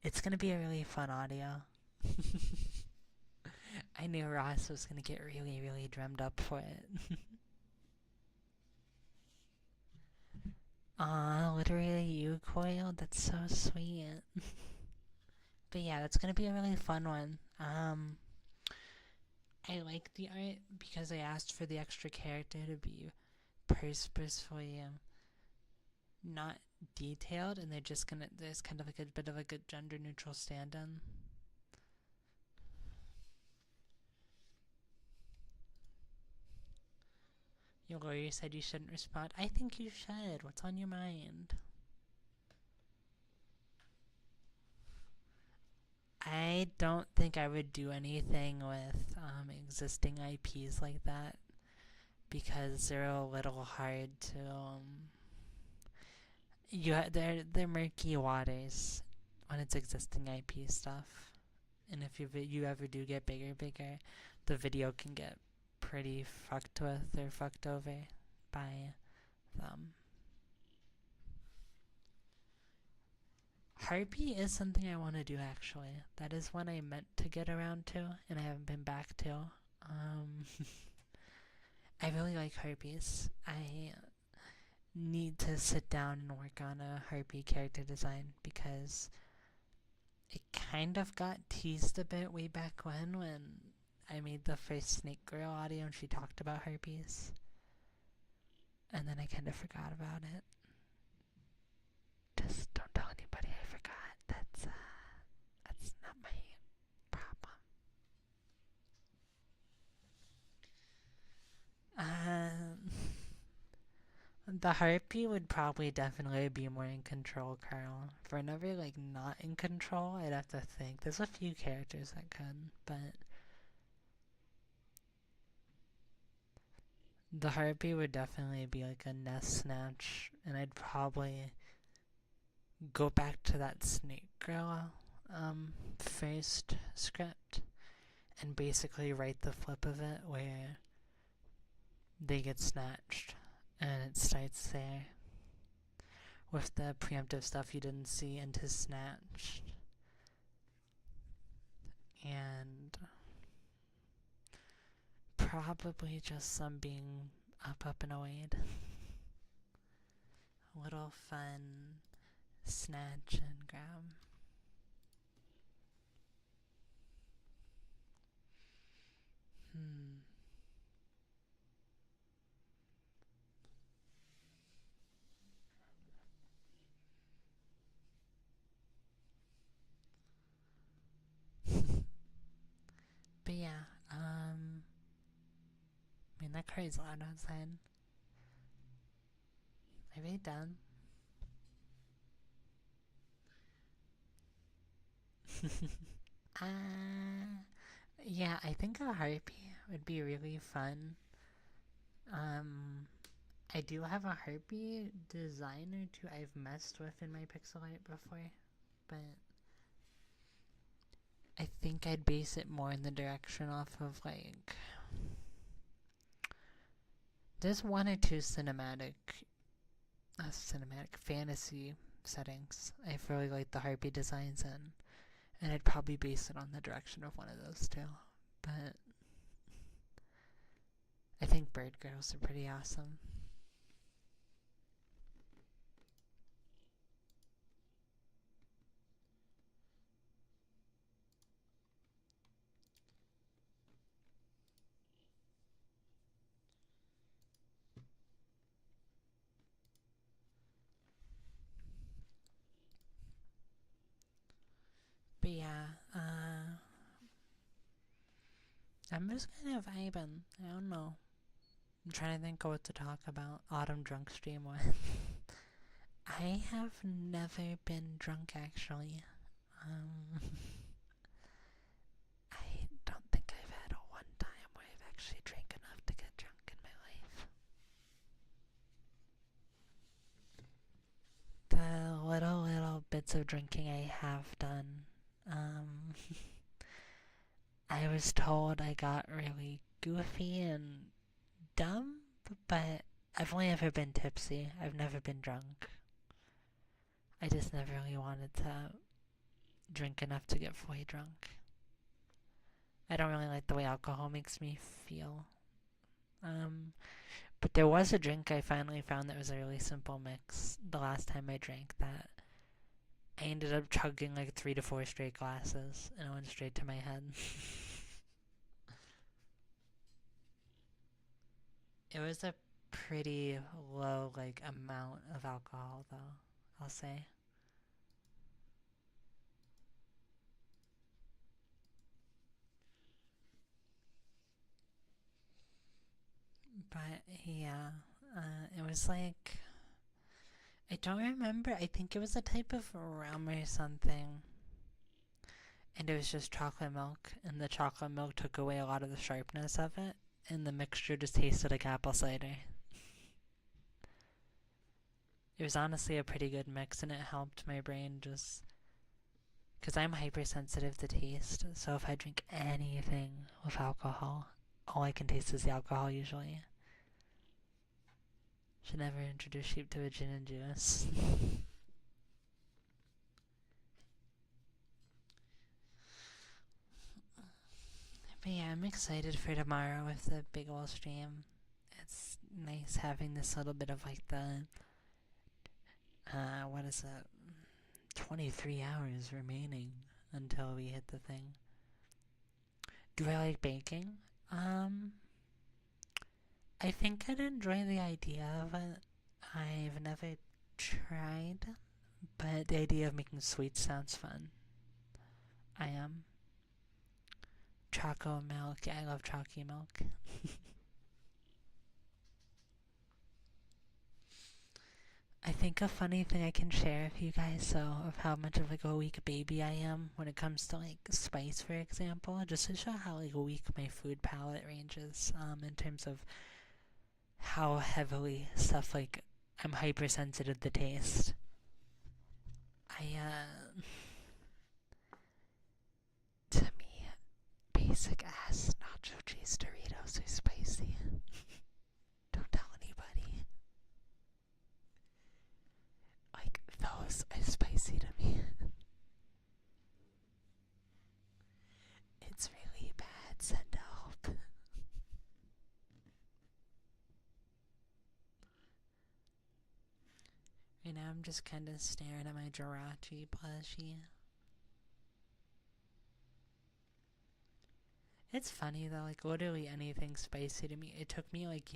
It's gonna be a really fun audio. I knew Ross was gonna get really, really drummed up for it. Aw, literally you, Coil? That's so sweet. But yeah, that's gonna be a really fun one. I like the art because I asked for the extra character to be purposefully not detailed, and they're just gonna there's kind of like a bit of like a gender neutral stand-in. Your lawyer said you shouldn't respond. I think you should. What's on your mind? I don't think I would do anything with existing IPs like that because they're a little hard to. They're murky waters when it's existing IP stuff, and if you ever do get bigger, the video can get pretty fucked with or fucked over by them. Harpy is something I want to do actually. That is one I meant to get around to, and I haven't been back to. I really like harpies. I need to sit down and work on a harpy character design because it kind of got teased a bit way back when I made the first Snake Girl audio and she talked about harpies. And then I kind of forgot about it. Just don't tell anybody I forgot. That's not my problem. The harpy would probably definitely be more in control, Carl. For whenever like not in control, I'd have to think. There's a few characters that could, but the harpy would definitely be like a nest snatch, and I'd probably go back to that Snake Girl first script and basically write the flip of it where they get snatched and it starts there with the preemptive stuff you didn't see into snatched and probably just some being up and away. A little fun snatch and grab. But yeah, I mean that car is loud outside. Are they done? Yeah, I think a harpy would be really fun. I do have a harpy design or two I've messed with in my pixel art before, but I think I'd base it more in the direction off of like there's one or two cinematic fantasy settings I've really liked the harpy designs in, and I'd probably base it on the direction of one of those two. But I think bird girls are pretty awesome. But yeah, I'm just kind of vibing. I don't know. I'm trying to think of what to talk about. Autumn Drunk Stream one. I have never been drunk actually. Um, I don't think I've had a one time where I've actually drank enough to get drunk in my life. The little bits of drinking I have done, um, I was told I got really goofy and dumb, but I've only ever been tipsy. I've never been drunk. I just never really wanted to drink enough to get fully drunk. I don't really like the way alcohol makes me feel. Um, but there was a drink I finally found that was a really simple mix. The last time I drank that, I ended up chugging like 3 to 4 straight glasses, and it went straight to my head. It was a pretty low like amount of alcohol, though. I'll say. But yeah, it was like I don't remember. I think it was a type of rum or something, and it was just chocolate milk, and the chocolate milk took away a lot of the sharpness of it, and the mixture just tasted like apple cider. It was honestly a pretty good mix, and it helped my brain just because I'm hypersensitive to taste. So if I drink anything with alcohol, all I can taste is the alcohol usually. Should never introduce sheep to a gin and juice. But yeah, I'm excited for tomorrow with the big ol' stream. It's nice having this little bit of like the what is it? 23 hours remaining until we hit the thing. Do I like baking? Um, I think I'd enjoy the idea of it. I've never tried, but the idea of making sweets sounds fun. I am. Choco milk. I love chalky milk. I think a funny thing I can share with you guys, so of how much of like a weak baby I am when it comes to like spice, for example, just to show how like weak my food palate ranges, in terms of how heavily stuff like I'm hypersensitive to taste. I to me, basic ass nacho cheese Doritos are spicy. Don't tell anybody. Like those are spicy to me. It's really bad. Send help. Right now I'm just kind of staring at my Jirachi plushie. It's funny though, like literally anything spicy to me. It took me like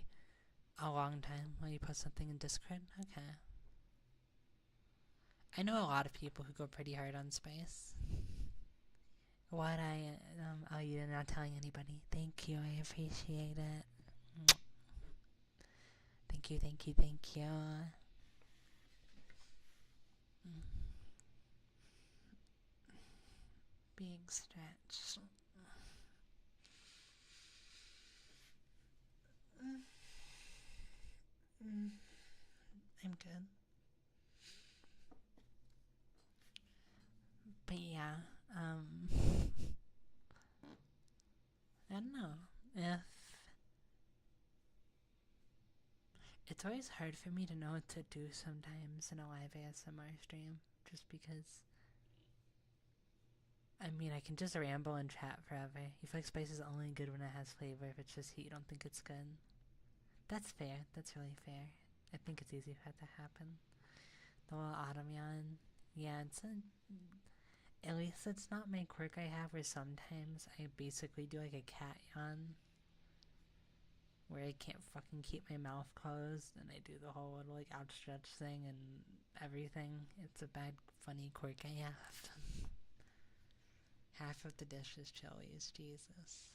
a long time when you put something in Discord. Okay. I know a lot of people who go pretty hard on spice. What oh, you're not telling anybody. Thank you, I appreciate it. Thank you, thank you, thank you. Big stretch. I'm good. But yeah, I don't know. If it's always hard for me to know what to do sometimes in a live ASMR stream, just because. I mean, I can just ramble and chat forever. You feel like spice is only good when it has flavor. If it's just heat, you don't think it's good. That's fair. That's really fair. I think it's easy for that to happen. The little autumn yawn. Yeah, at least it's not my quirk I have where sometimes I basically do like a cat yawn where I can't fucking keep my mouth closed and I do the whole little like outstretch thing and everything. It's a bad funny quirk I have. Half of the dish is chilies, Jesus.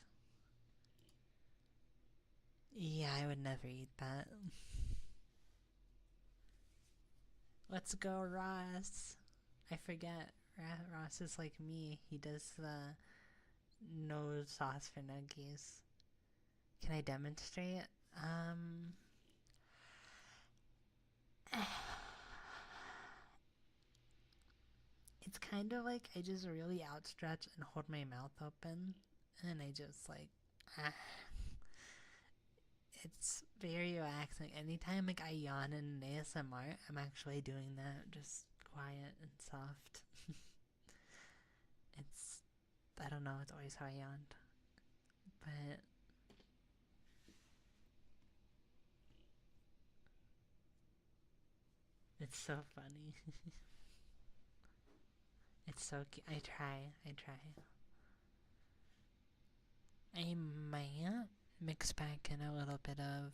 Yeah, I would never eat that. Let's go, Ross. I forget. Ross is like me. He does the no sauce for nuggies. Can I demonstrate? Um, it's kind of like I just really outstretch and hold my mouth open, and I just like, ah. It's very relaxing. Anytime like I yawn in an ASMR, I'm actually doing that, just quiet and soft. It's I don't know. It's always how I yawned, but it's so funny. It's so cute. I try. I try. I might mix back in a little bit of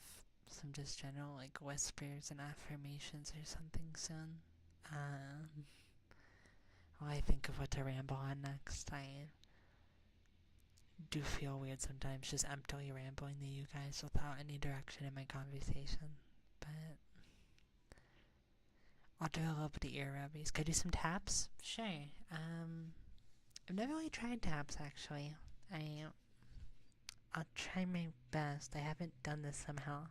some just general like whispers and affirmations or something soon. Um, while I think of what to ramble on next, I do feel weird sometimes just emptily rambling to you guys without any direction in my conversation. But I'll do a little bit of ear rubbies. Could I do some taps? Sure. I've never really tried taps actually. I'll try my best. I haven't done this somehow.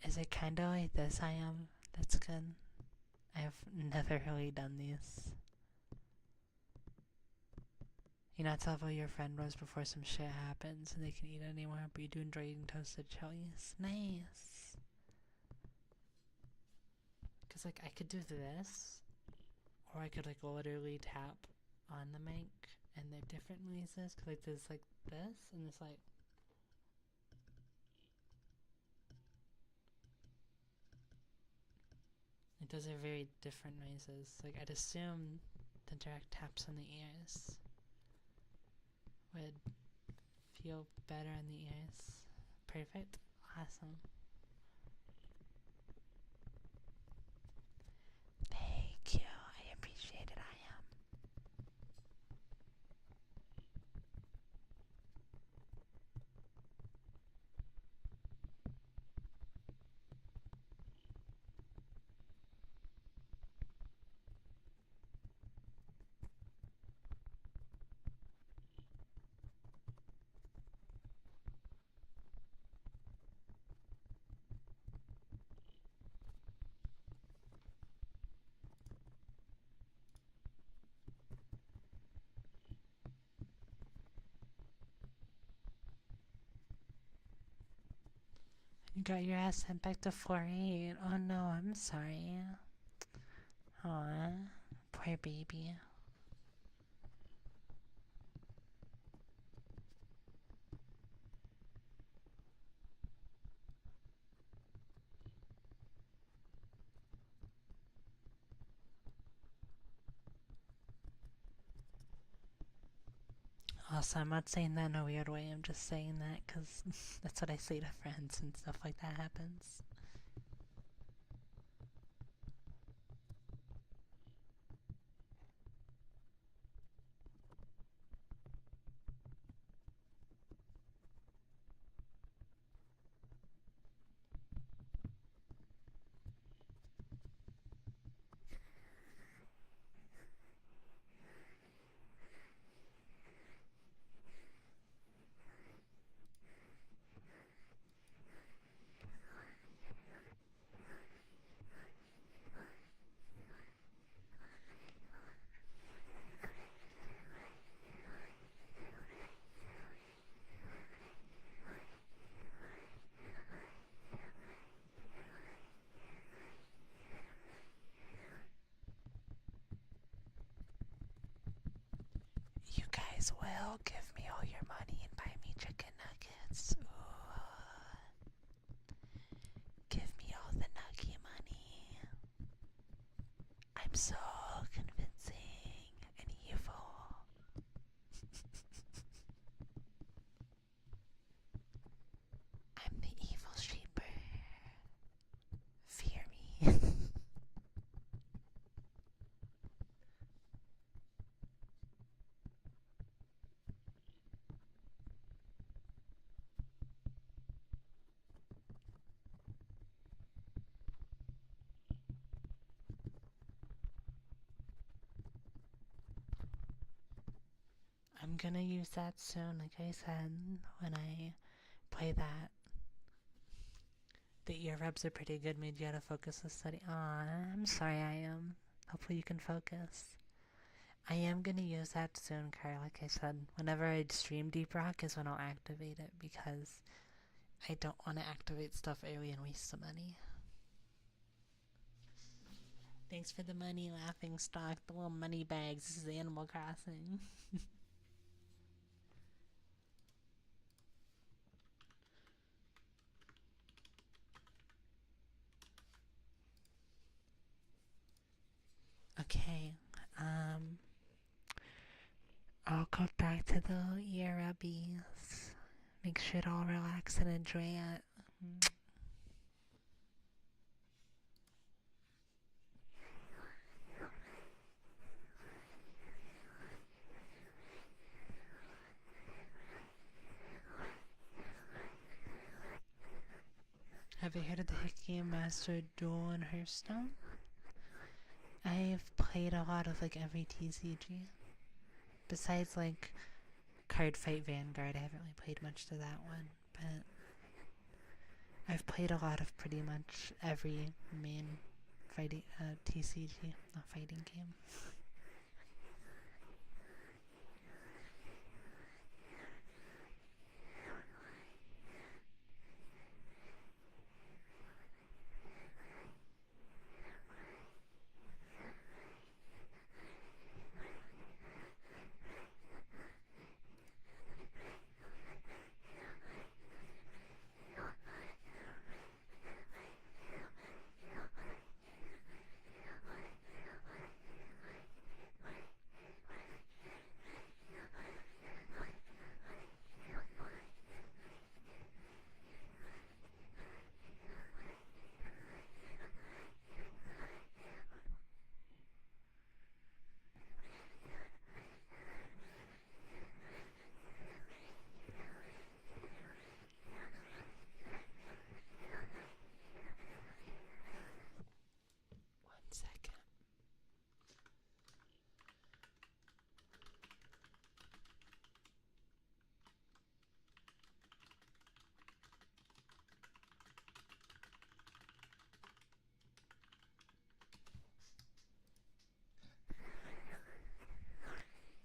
Is it kinda like this I am? That's good. I've never really done these. You know, it's how your friend was before some shit happens and they can eat anymore, but you do enjoy eating toasted chilies. Nice. Cause like I could do this, or I could like literally tap on the mic, and they're different noises. Cause like there's like this, and it's like. Like those are very different noises. Like I'd assume the direct taps on the ears would feel better on the ears. Perfect. Awesome. Thank you. I appreciate it. I am. You got your ass sent back to 4-8. Oh no, I'm sorry. Aw, poor baby. Also, I'm not saying that in a weird way. I'm just saying that because that's what I say to friends and stuff like that happens. You guys will give me all your money and buy me chicken nuggets. Ooh. Give me all the nuggy money. I'm so convincing and evil. I'm the evil sheeper. Fear me. I'm gonna use that soon, like I said, when I play that. The earrubs are pretty good, made you gotta focus the study. Aw, I'm sorry I am. Hopefully you can focus. I am gonna use that soon, Car. Like I said, whenever I stream Deep Rock is when I'll activate it because I don't want to activate stuff early and waste some money. Thanks for the money, laughing stock, the little money bags. This is Animal Crossing. Okay, I'll go back to the ear rubbies. Make sure to all relax and enjoy it. Have you heard of the Hihi Master Duel in Hearthstone? I've played a lot of like every TCG. Besides like Card Fight Vanguard, I haven't really played much to that one, but I've played a lot of pretty much every main fighting TCG, not fighting game.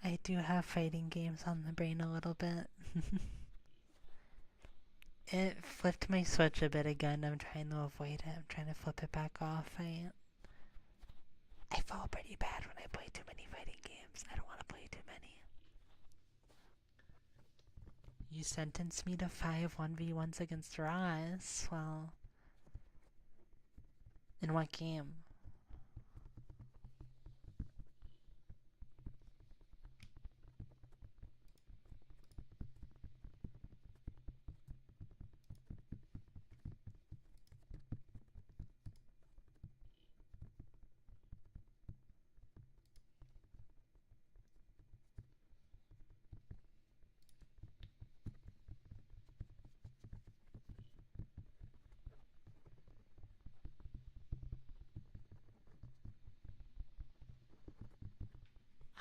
I do have fighting games on the brain a little bit. It flipped my switch a bit again. I'm trying to avoid it. I'm trying to flip it back off. I fall pretty bad when I play too many fighting games. I don't want to play too many. You sentenced me to 5 1v1s against Ross. Well, in what game?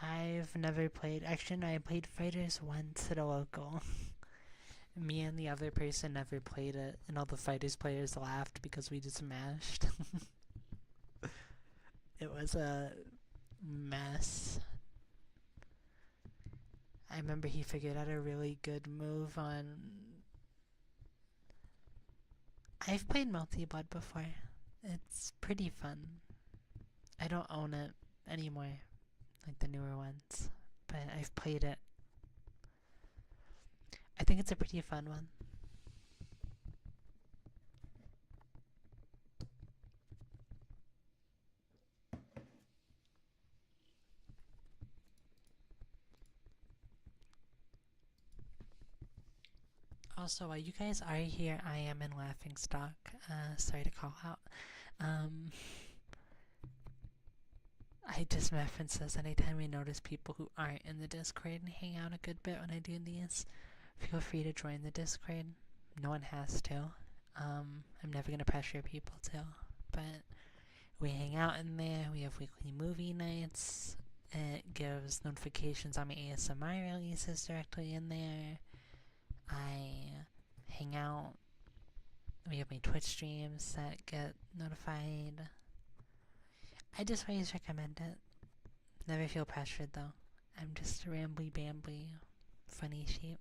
I've never played. Actually, no, I played Fighters once at a local. Me and the other person never played it, and all the Fighters players laughed because we just smashed. It was a mess. I remember he figured out a really good move on. I've played Multi-Blood before. It's pretty fun. I don't own it anymore, like the newer ones, but I've played it. I think it's a pretty fun one. Also, while you guys are here, I am in laughing stock. Sorry to call out. I just reference this anytime we notice people who aren't in the Discord and hang out a good bit when I do these. Feel free to join the Discord. No one has to. I'm never gonna pressure people to, but we hang out in there. We have weekly movie nights. It gives notifications on my ASMR releases directly in there. I hang out. We have my Twitch streams that get notified. I just always recommend it. Never feel pressured though. I'm just a rambly bambly funny sheep.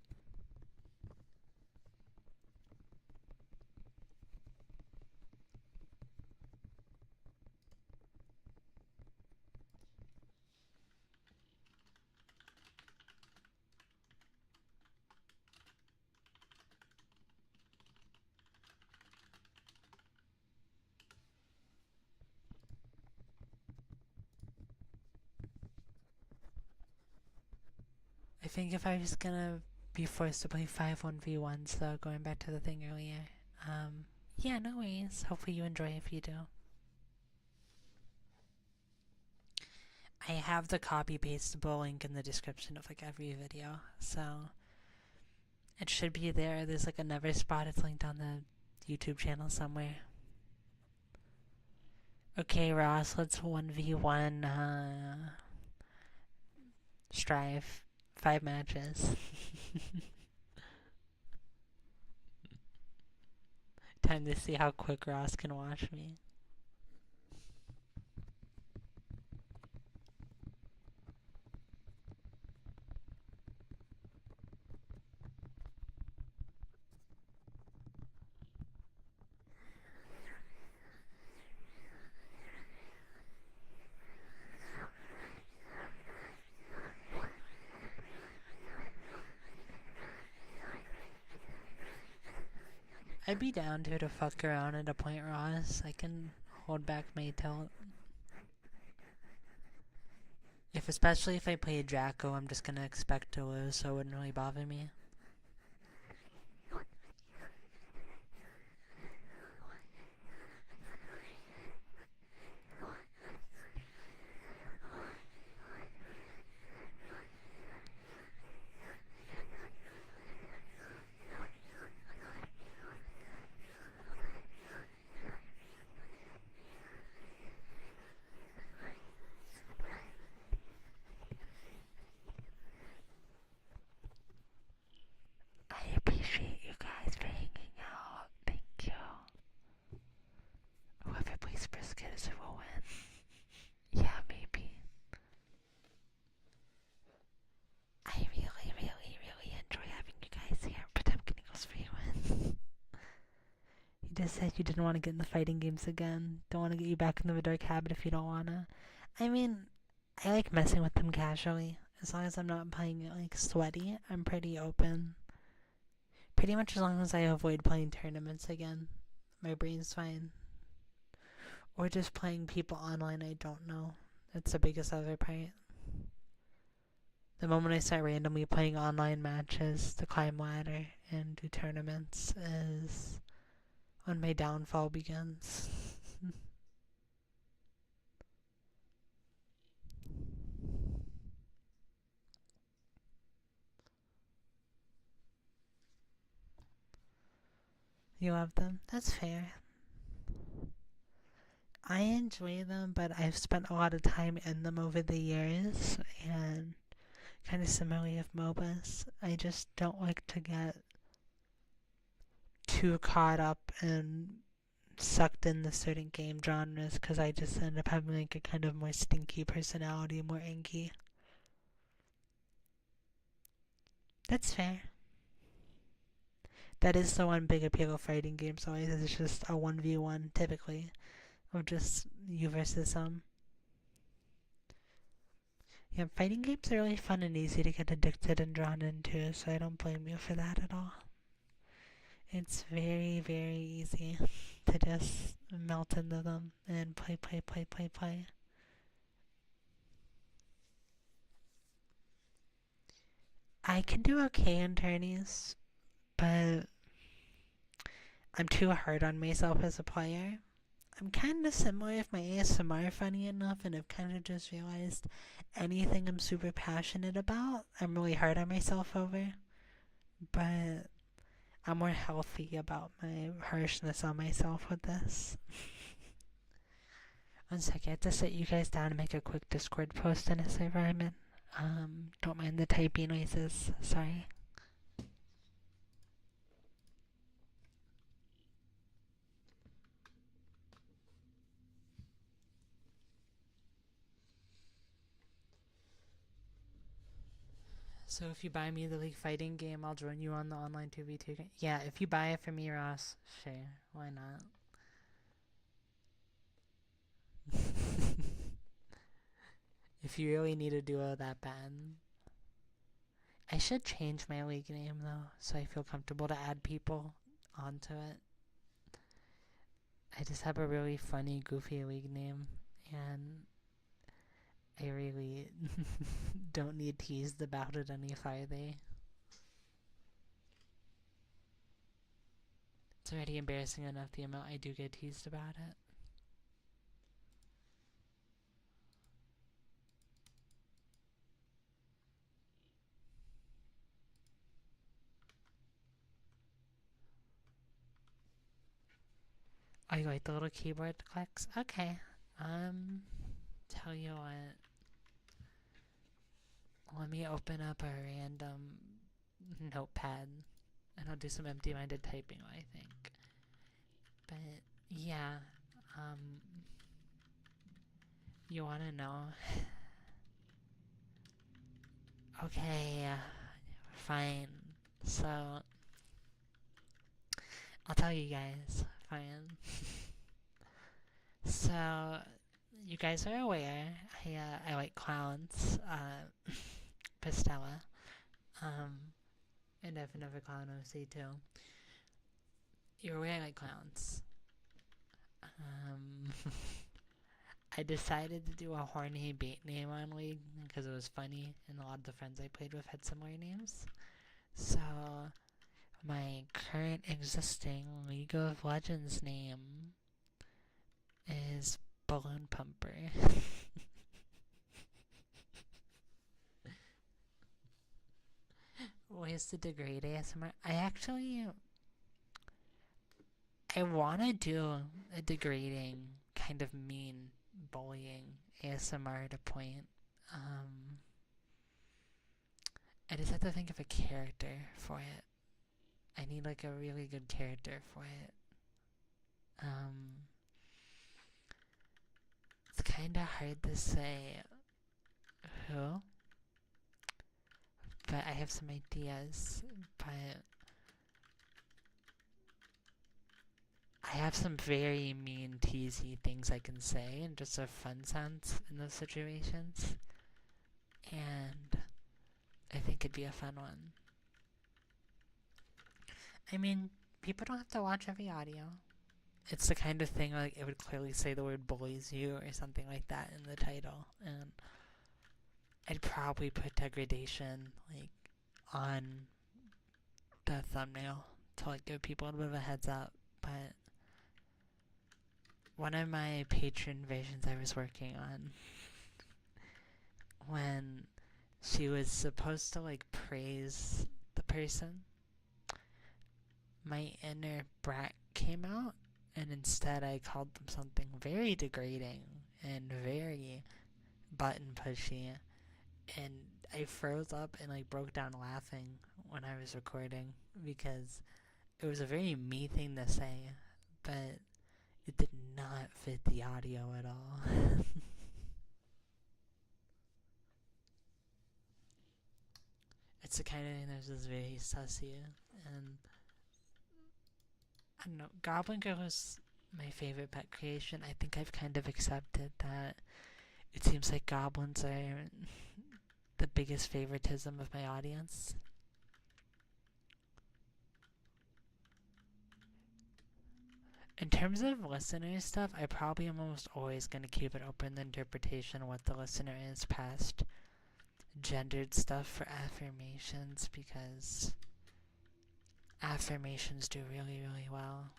I think if I was gonna be forced to play 5-1v1s though, going back to the thing earlier, yeah, no worries. Hopefully you enjoy if you do. I have the copy pastable link in the description of like every video, so it should be there. There's like another spot, it's linked on the YouTube channel somewhere. Okay, Ross, let's 1v1 Strive. 5 matches. Time to see how quick Ross can watch me. I'd be down to fuck around at a point, Ross. I can hold back my tilt. Especially if I play a Draco, I'm just gonna expect to lose, so it wouldn't really bother me. I appreciate you guys for hanging out. Thank you. Whoever plays brisket is who will win. Yeah, maybe. I really enjoy having you guys here, but I'm gonna go free win. You just said you didn't want to get in the fighting games again. Don't want to get you back into the dark habit if you don't wanna. I mean, I like messing with them casually. As long as I'm not playing it like sweaty, I'm pretty open. Pretty much as long as I avoid playing tournaments again, my brain's fine. Or just playing people online I don't know. That's the biggest other part. The moment I start randomly playing online matches to climb ladder and do tournaments is when my downfall begins. You love them? That's fair. I enjoy them, but I've spent a lot of time in them over the years, and kind of similarly with MOBAs, I just don't like to get too caught up and sucked in the certain game genres because I just end up having like a kind of more stinky personality, more inky. That's fair. That is the one big appeal of fighting games always, it's just a 1v1 typically, of just you versus them. Yeah, fighting games are really fun and easy to get addicted and drawn into, so I don't blame you for that at all. It's very easy to just melt into them and play. I can do okay in tourneys, but I'm too hard on myself as a player. I'm kind of similar with my ASMR, funny enough, and I've kind of just realized anything I'm super passionate about, I'm really hard on myself over. But I'm more healthy about my harshness on myself with this. One second, I have to sit you guys down and make a quick Discord post in a server I'm in. Don't mind the typing noises. Sorry. So if you buy me the League Fighting game, I'll join you on the online 2v2 game. Yeah, if you buy it for me, Ross, sure. Why not? If you really need a duo that bad. I should change my league name though, so I feel comfortable to add people onto it. I just have a really funny, goofy league name, and I really don't need teased about it any farther. It's already embarrassing enough the amount I do get teased about it. Oh, you like the little keyboard clicks? Okay. Tell you what. Let me open up a random notepad and I'll do some empty-minded typing, I think. But, yeah. You wanna know? Okay. Fine. So, I'll tell you guys. Fine. So, you guys are aware, I like clowns. Pastella. And I've never clown OC too. You're aware I like clowns. I decided to do a horny bait name on League because it was funny, and a lot of the friends I played with had similar names. So, my current existing League of Legends name is Balloon Pumper. Ways to degrade ASMR. I want to do a degrading, kind of mean, bullying ASMR at a point. I just have to think of a character for it. I need like a really good character for it. It's kind of hard to say who, but I have some ideas. But I have some very mean, teasy things I can say, and just a fun sense in those situations. And I think it'd be a fun one. I mean, people don't have to watch every audio. It's the kind of thing like it would clearly say the word bullies you or something like that in the title, and I'd probably put degradation like on the thumbnail to like give people a bit of a heads up. But one of my Patreon versions I was working on, when she was supposed to like praise the person, my inner brat came out, and instead I called them something very degrading and very button pushy, and I froze up and like broke down laughing when I was recording because it was a very me thing to say, but it did not fit the audio at all. It's the kind of thing that's just very sussy, and I don't know, Goblin Girl is my favorite pet creation. I think I've kind of accepted that it seems like goblins are the biggest favoritism of my audience. In terms of listener stuff, I probably am almost always going to keep it open to interpretation what the listener is past gendered stuff for affirmations, because affirmations do really, really well.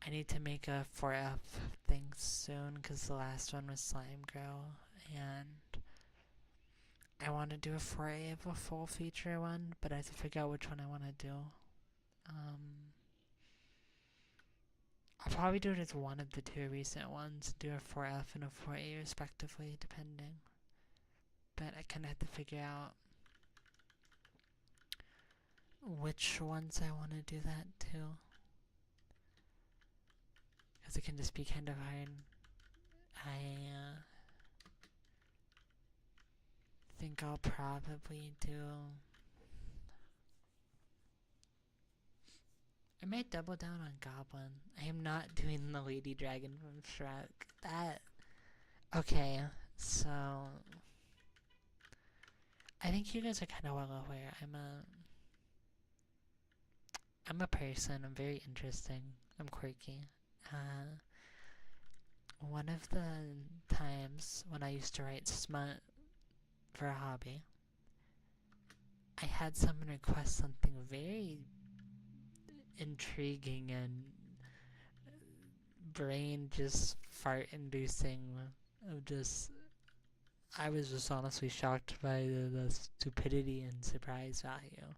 I need to make a 4F thing soon because the last one was Slime Girl, and I want to do a 4A of a full feature one, but I have to figure out which one I want to do. I'll probably do it as one of the two recent ones, do a 4F and a 4A respectively, depending. But I kind of have to figure out which ones I want to do that to. Because it can just be kind of hard. I think I'll probably do... I might double down on Goblin. I am not doing the Lady Dragon from Shrek. That... Okay, so... I think you guys are kind of well aware. I'm a person. I'm very interesting. I'm quirky. One of the times when I used to write smut for a hobby, I had someone request something very intriguing and brain just fart inducing of just... I was just honestly shocked by the stupidity and surprise value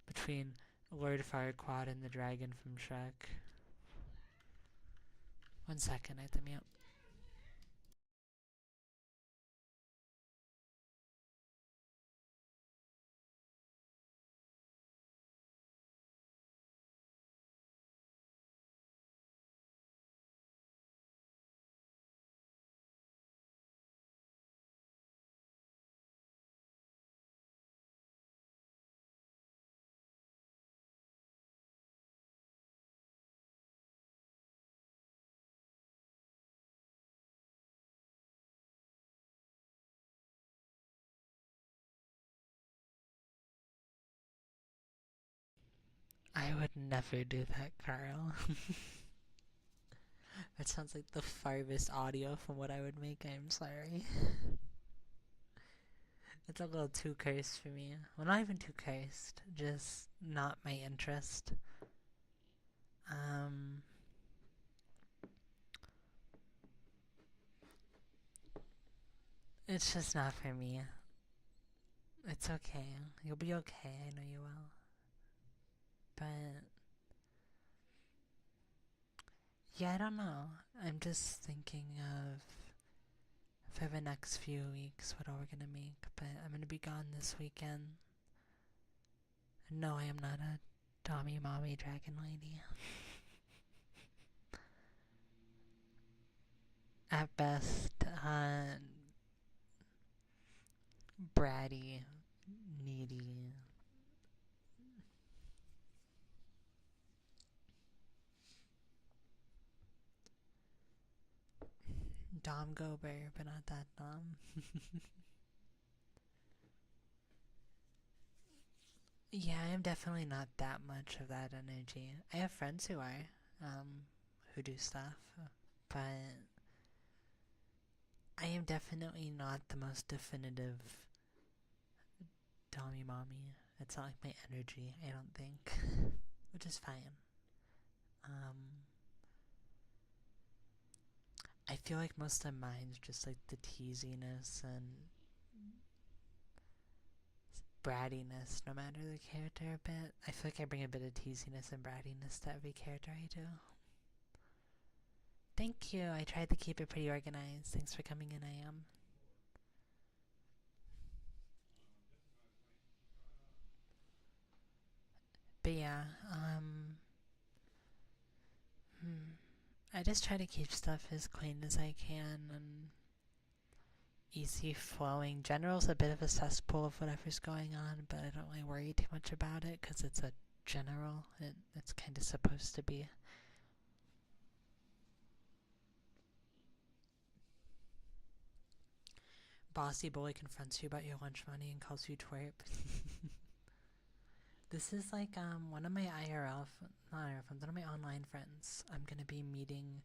between Lord Farquaad and the dragon from Shrek. 1 second, I have to mute. I would never do that, Carl. That sounds like the farthest audio from what I would make. I'm sorry. It's a little too cursed for me. Well, not even too cursed, just not my interest. It's just not for me. It's okay. You'll be okay. I know you will. But yeah, I don't know. I'm just thinking of for the next few weeks what are we gonna make. But I'm gonna be gone this weekend. No, I am not a Tommy Mommy Dragon Lady. At best, bratty, needy. Dom Gober, but not that Dom. Yeah, I'm definitely not that much of that energy. I have friends who are, who do stuff, but I am definitely not the most definitive Dommy Mommy. It's not like my energy, I don't think. Which is fine. I feel like most of mine's just like the teasiness and brattiness, no matter the character a bit. I feel like I bring a bit of teasiness and brattiness to every character I do. Thank you. I tried to keep it pretty organized. Thanks for coming in, I am. But yeah, I just try to keep stuff as clean as I can and easy flowing. General's a bit of a cesspool of whatever's going on, but I don't really worry too much about it because it's a general. It's kind of supposed to be. Bossy boy confronts you about your lunch money and calls you twerp. This is like one of my IRL, not IRL friends, one of my online friends. I'm gonna be meeting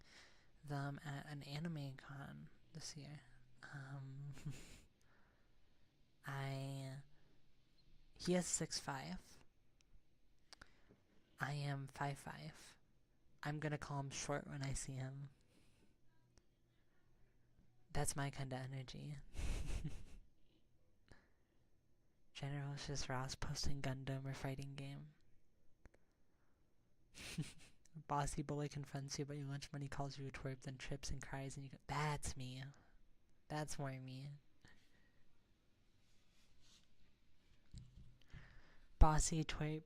them at an anime con this year. He is 6'5". I am 5'5". I'm gonna call him short when I see him. That's my kind of energy. General is just Ross posting Gundam or fighting game. Bossy bully confronts you about your lunch money, calls you a twerp, then trips and cries, and you go, that's me. That's more me. Bossy twerp.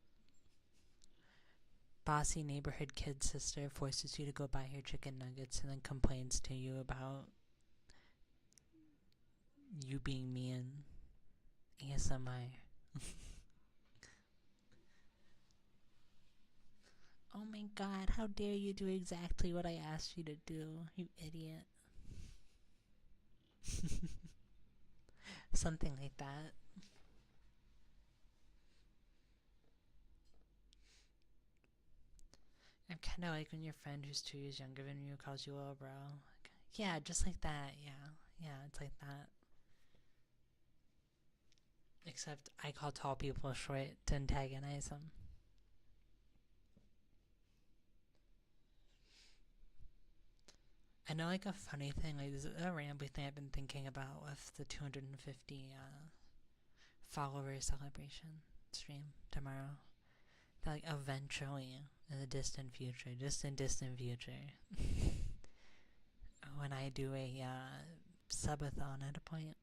Bossy neighborhood kid sister forces you to go buy her chicken nuggets and then complains to you about you being mean. ASMR. Oh my god, how dare you do exactly what I asked you to do, you idiot. Something like that. I'm kind of like when your friend who's 2 years younger than you calls you a little bro. Like, yeah, just like that, yeah, it's like that. Except I call tall people short to antagonize them. I know, like, a funny thing, like, this is a rambling thing I've been thinking about with the 250 follower celebration stream tomorrow. That, like, eventually, in the distant future, when I do a subathon at a point,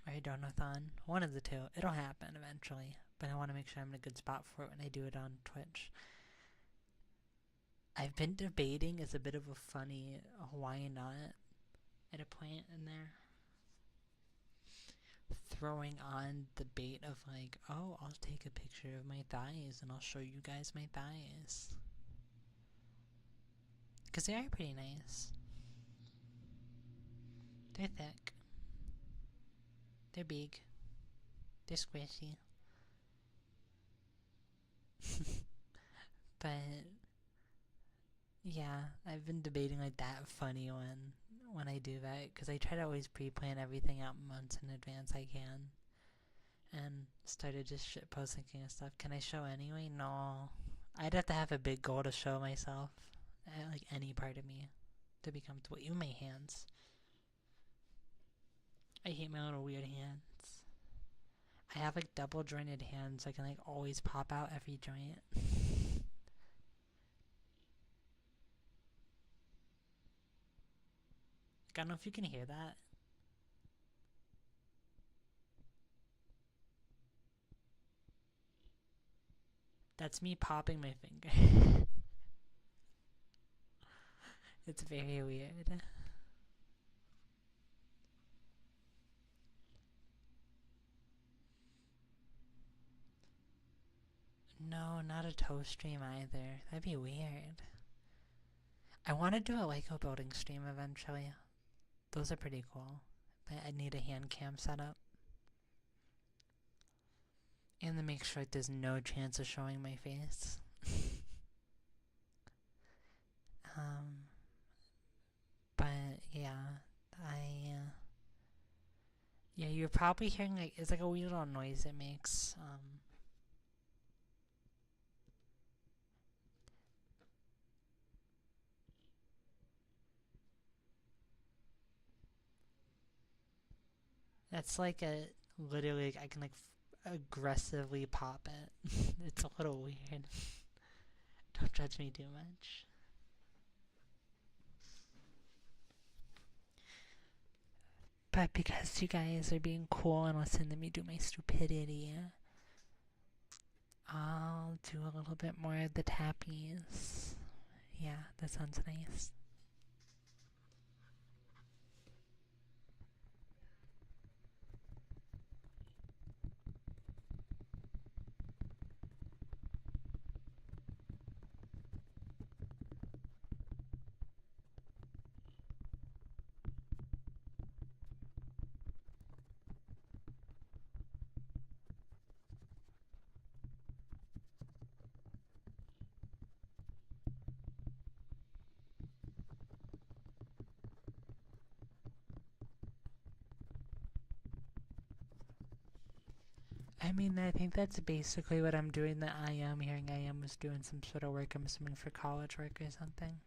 or a donathon, one of the two, it'll happen eventually, but I want to make sure I'm in a good spot for it when I do it on Twitch. I've been debating as a bit of a funny why not at a point in there. Throwing on the bait of like, oh, I'll take a picture of my thighs and I'll show you guys my thighs. Because they are pretty nice. They're thick. They're big. They're squishy. But yeah, I've been debating like that funny one when I do that, because I try to always pre-plan everything out months in advance I can, and started just shitposting and stuff. Can I show anyway? No. I'd have to have a big goal to show myself, like any part of me, to be comfortable. Even my hands. I hate my little weird hands. I have like double jointed hands. I can like always pop out every joint. I don't know if you can hear that. That's me popping my finger. It's very weird. No, not a toe stream either. That'd be weird. I want to do a Lego building stream eventually. Those are pretty cool. But I need a hand cam set up. And to make sure there's no chance of showing my face. But yeah, yeah, you're probably hearing like, it's like a weird little noise it makes. That's like literally, I can like aggressively pop it. It's a little weird. Don't judge me too much. But because you guys are being cool and listening to me do my stupidity, I'll do a little bit more of the tappies. Yeah, that sounds nice. I mean, I think that's basically what I'm doing. That I am hearing I am was doing some sort of work. I'm assuming for college work or something.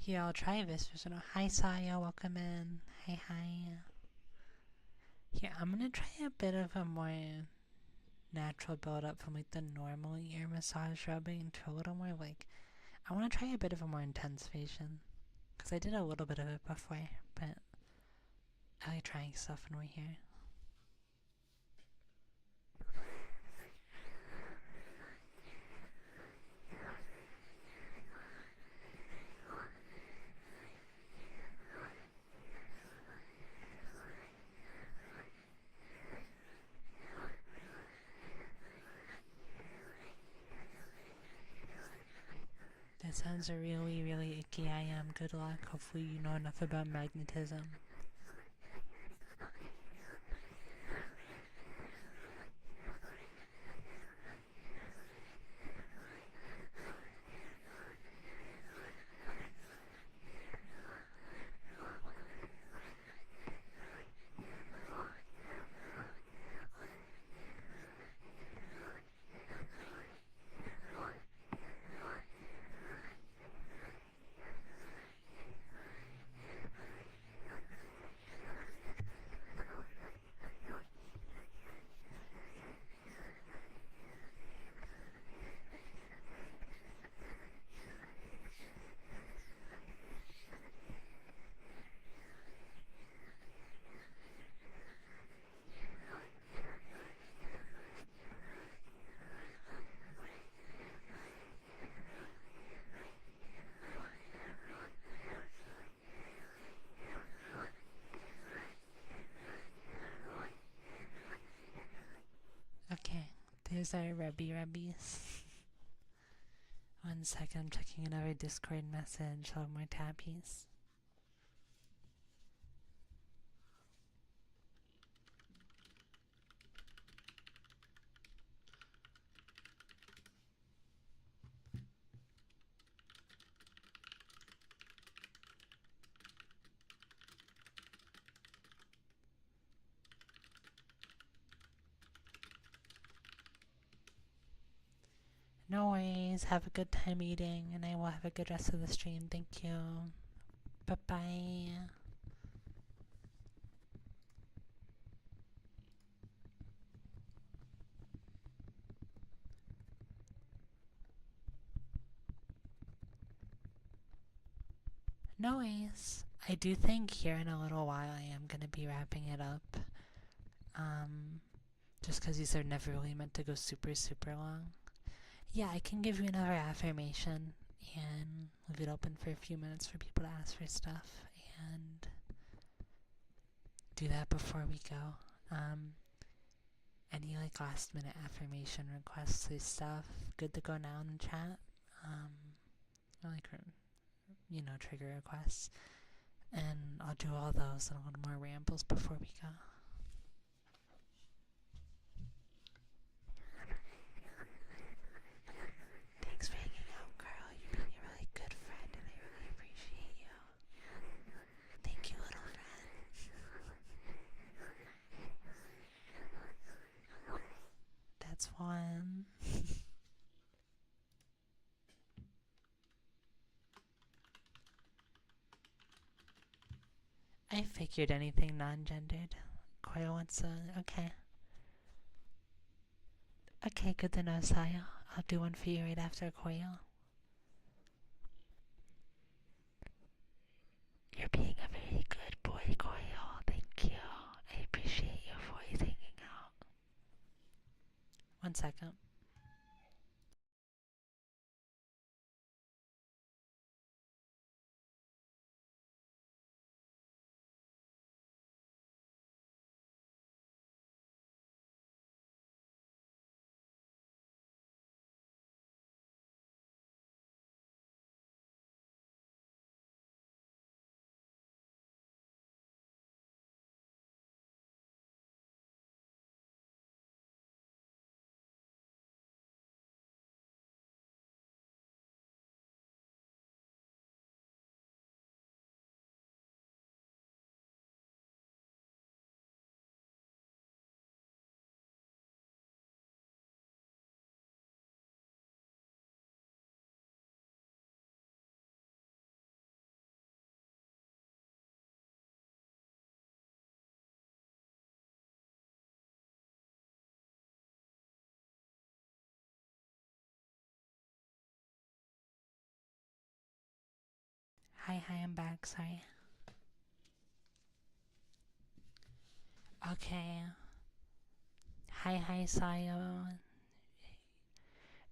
Here, I'll try this. Hi, Saya. Welcome in. Hi, hi. Here, I'm gonna try a bit of a more natural build up from like the normal ear massage rubbing to a little more like. I want to try a bit of a more intense version. Because I did a little bit of it before, but I like trying stuff when we're here. That sounds really, really icky. I am. Good luck. Hopefully you know enough about magnetism. Okay, there's our rubby rubbies. 1 second, I'm checking another Discord message. I'll have more tappies. No worries. Have a good time eating, and I will have a good rest of the stream. Thank you. Bye bye. No worries. I do think here in a little while I am going to be wrapping it up. Just because these are never really meant to go super, super long. Yeah, I can give you another affirmation and leave it open for a few minutes for people to ask for stuff and do that before we go. Any like last minute affirmation requests or stuff, good to go now in the chat. Or like, trigger requests. And I'll do all those and a little more rambles before we go. Thanks for hanging out, girl. You've been a really good friend and I really appreciate you. Thank you, little friend. That's one. I figured anything non-gendered. Koya wants a... Okay. Okay, good to know, Saya. I'll do one for you right after Koya. You're being a very good boy, Koya. Thank you. I appreciate you for always hanging out. 1 second. Hi, I'm back, sorry. Okay. Hi, Sayo.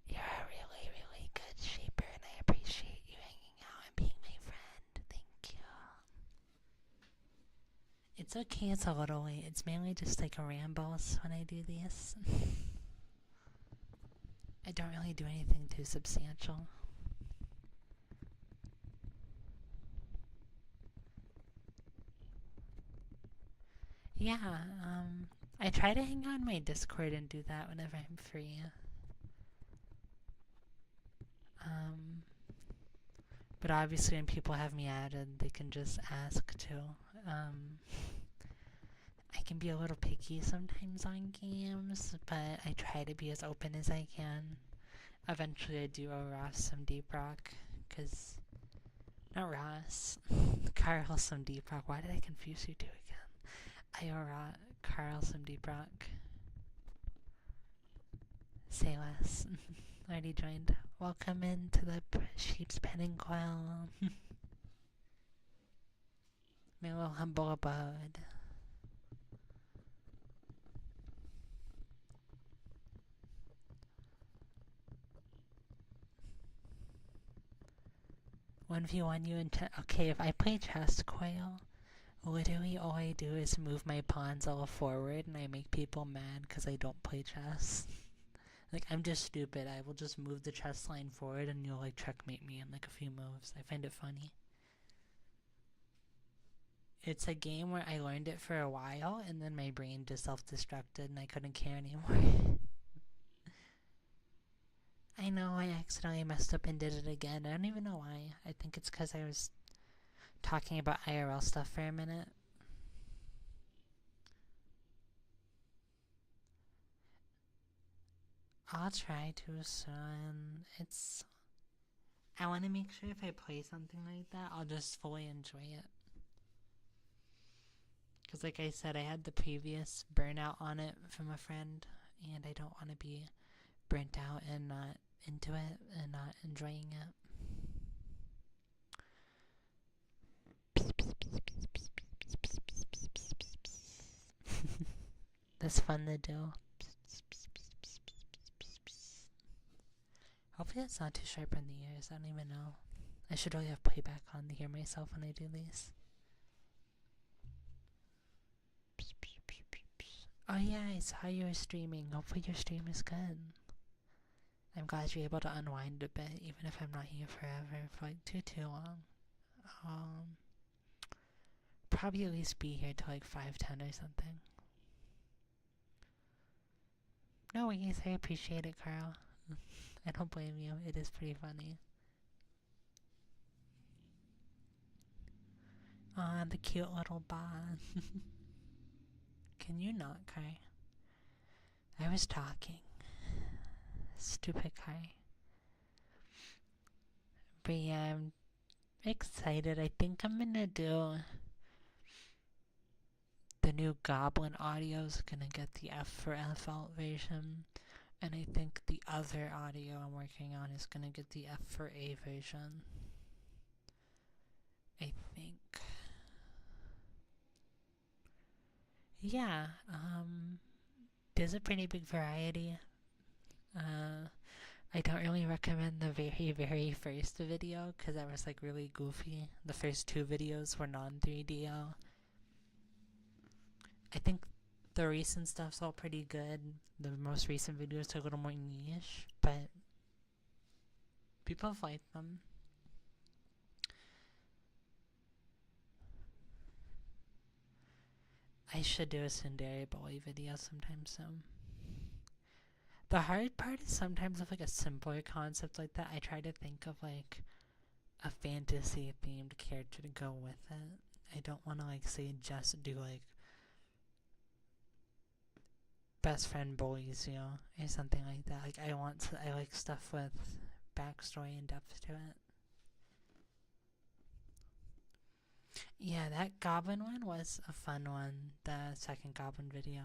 You're a really, really good sheeper, and I appreciate you hanging out and being my friend. Thank you. It's okay, it's a little late. It's mainly just like rambles when I do these. I don't really do anything too substantial. Yeah, I try to hang on my Discord and do that whenever I'm free. Um, but obviously, when people have me added, they can just ask too. Um, I can be a little picky sometimes on games, but I try to be as open as I can. Eventually, I do owe Ross some Deep Rock, because. Not Ross. Carl some Deep Rock. Why did I confuse you two again? I owe Carl some Deep Rock. Say less. Already joined. Welcome into the sheep's pen and quill. My little humble abode. One v one you and okay, if I play chess quail, literally all I do is move my pawns all forward and I make people mad because I don't play chess. Like, I'm just stupid. I will just move the chess line forward and you'll like checkmate me in like a few moves. I find it funny. It's a game where I learned it for a while and then my brain just self-destructed and I couldn't care anymore. I know I accidentally messed up and did it again. I don't even know why. I think it's because I was talking about IRL stuff for a minute. I'll try to soon. I want to make sure if I play something like that, I'll just fully enjoy it. Because like I said, I had the previous burnout on it from a friend, and I don't want to be burnt out and not into it and not enjoying it. That's fun to do. Hopefully it's not too sharp in the ears. I don't even know. I should really have playback on to hear myself when I do these. Oh yeah, I saw you were streaming. Hopefully your stream is good. I'm glad you're able to unwind a bit, even if I'm not here forever for like too long. Probably at least be here till like 5:10 or something. No worries, I appreciate it, Carl. I don't blame you. It is pretty funny. Aw, the cute little bot. Can you not, Kai? I was talking. Stupid Kai. But yeah, I'm excited. I think I'm gonna do the new Goblin audio is gonna get the F for FL version. And I think the other audio I'm working on is gonna get the F for A version. I think. Yeah, there's a pretty big variety. I don't really recommend the very, very first video because that was like really goofy. The first two videos were non-3DO. I think the recent stuff's all pretty good. The most recent videos are a little more niche, but people have liked them. I should do a Sundari Boy video sometime soon. The hard part is sometimes with like a simpler concept like that, I try to think of like a fantasy themed character to go with it. I don't want to like say just do like best friend boys, or something like that. Like I like stuff with backstory and depth to it. Yeah, that Goblin one was a fun one. The second Goblin video.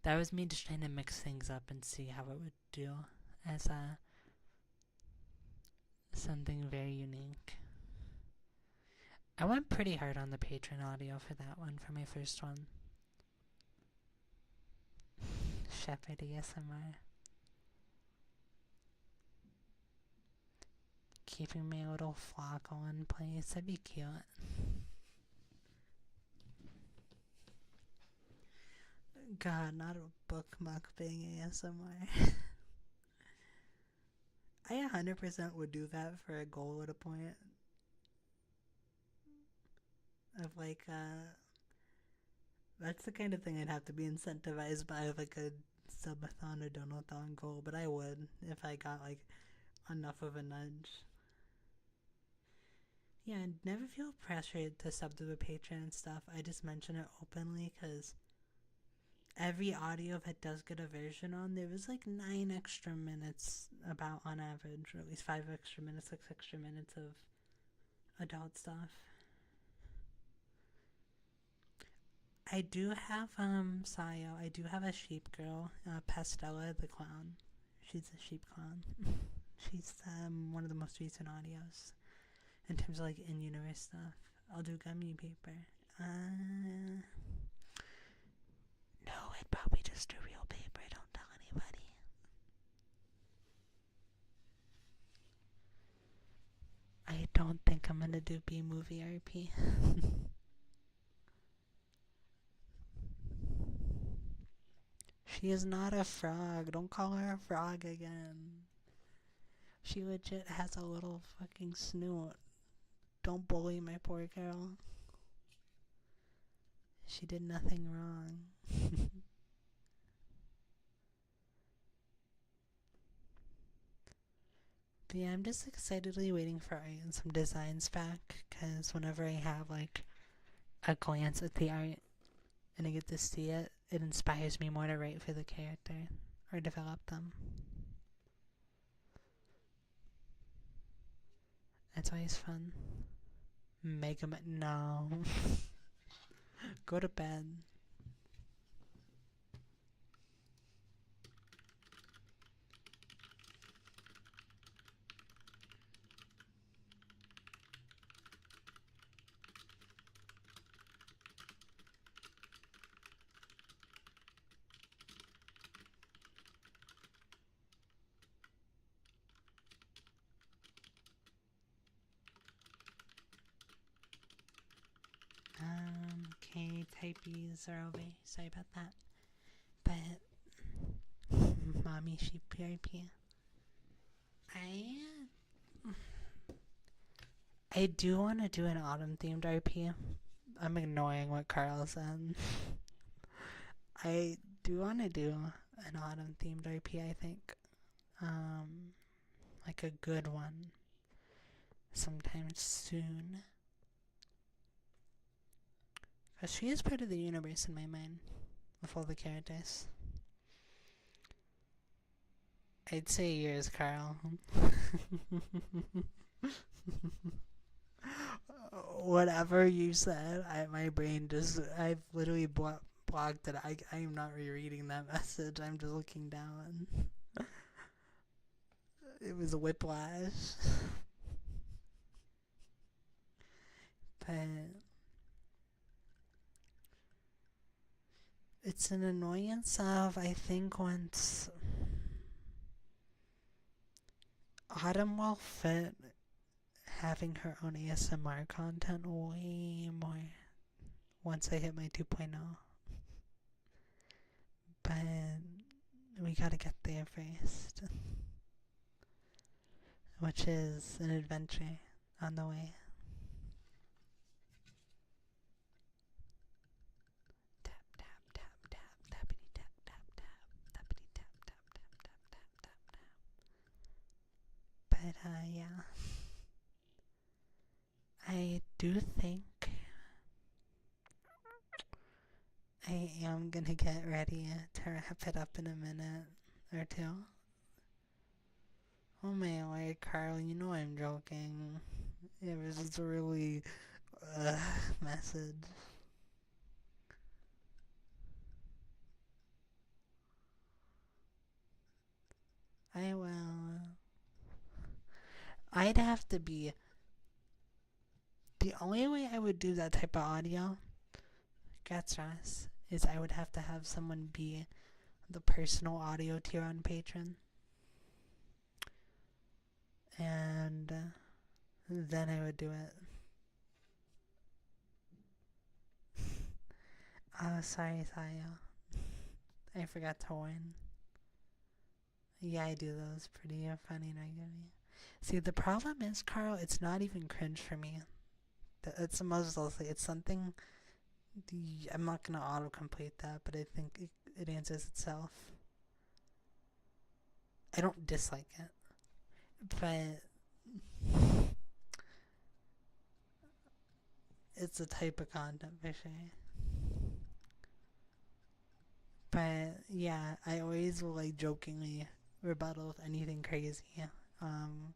That was me just trying to mix things up and see how it would do as something very unique. I went pretty hard on the patron audio for that one, for my first one. Shepherd ASMR. Keeping my little flock all in place. That'd be cute. God, not a book mukbang ASMR. I 100% would do that for a goal at a point. Of like, that's the kind of thing I'd have to be incentivized by, like a subathon or donathon goal, but I would if I got like enough of a nudge. Yeah, I never feel pressured to sub to a patron and stuff. I just mention it openly because every audio that does get a version on, there was like 9 extra minutes about on average, or at least 5 extra minutes, 6 extra minutes of adult stuff. I do have Sayo. I do have a sheep girl, Pastella the clown. She's a sheep clown. She's one of the most recent audios in terms of like in universe stuff. I'll do gummy paper. No, it'd probably just do real paper. Don't tell anybody. I don't think I'm gonna do B movie RP. She is not a frog. Don't call her a frog again. She legit has a little fucking snoot. Don't bully my poor girl. She did nothing wrong. But yeah, I'm just excitedly waiting for some designs back, because whenever I have like a glance at the art and I get to see it, it inspires me more to write for the character or develop them. It's always fun. Mega Man, no. Go to bed. Okay, typeys are over. Sorry about that. But mommy sheep PRP. I do want to do an autumn themed RP. I'm ignoring what Carl said. I do want to do an autumn themed RP, I think. Like a good one. Sometime soon. Because she is part of the universe in my mind. With all the characters. I'd say yours, Carl. Whatever you said, my brain just, I've literally blocked it. I am not rereading that message. I'm just looking down. It was a whiplash. But it's an annoyance of, I think, once Autumn will fit having her own ASMR content way more once I hit my 2.0. But we gotta get there first. Which is an adventure on the way. Tap, tap, tap, tap, tappity tap, tap, tap, tappity tap, tap, tap, tap, tap, tap, tap. But yeah. I do think I am gonna get ready to wrap it up in a minute or two. Oh my lord, Carl, you know I'm joking. It was just a really message. I will. I'd have to be The only way I would do that type of audio, get stress, is I would have to have someone be the personal audio tier on Patreon. And then I would do it. Oh, sorry, Saya. I forgot to warn. Yeah, I do those. Pretty funny regularly. See, the problem is, Carl, it's not even cringe for me. It's mostly, it's something. I'm not gonna autocomplete that, but I think it answers itself. I don't dislike it, but it's a type of content for sure. But yeah, I always will like jokingly rebuttal with anything crazy. Um,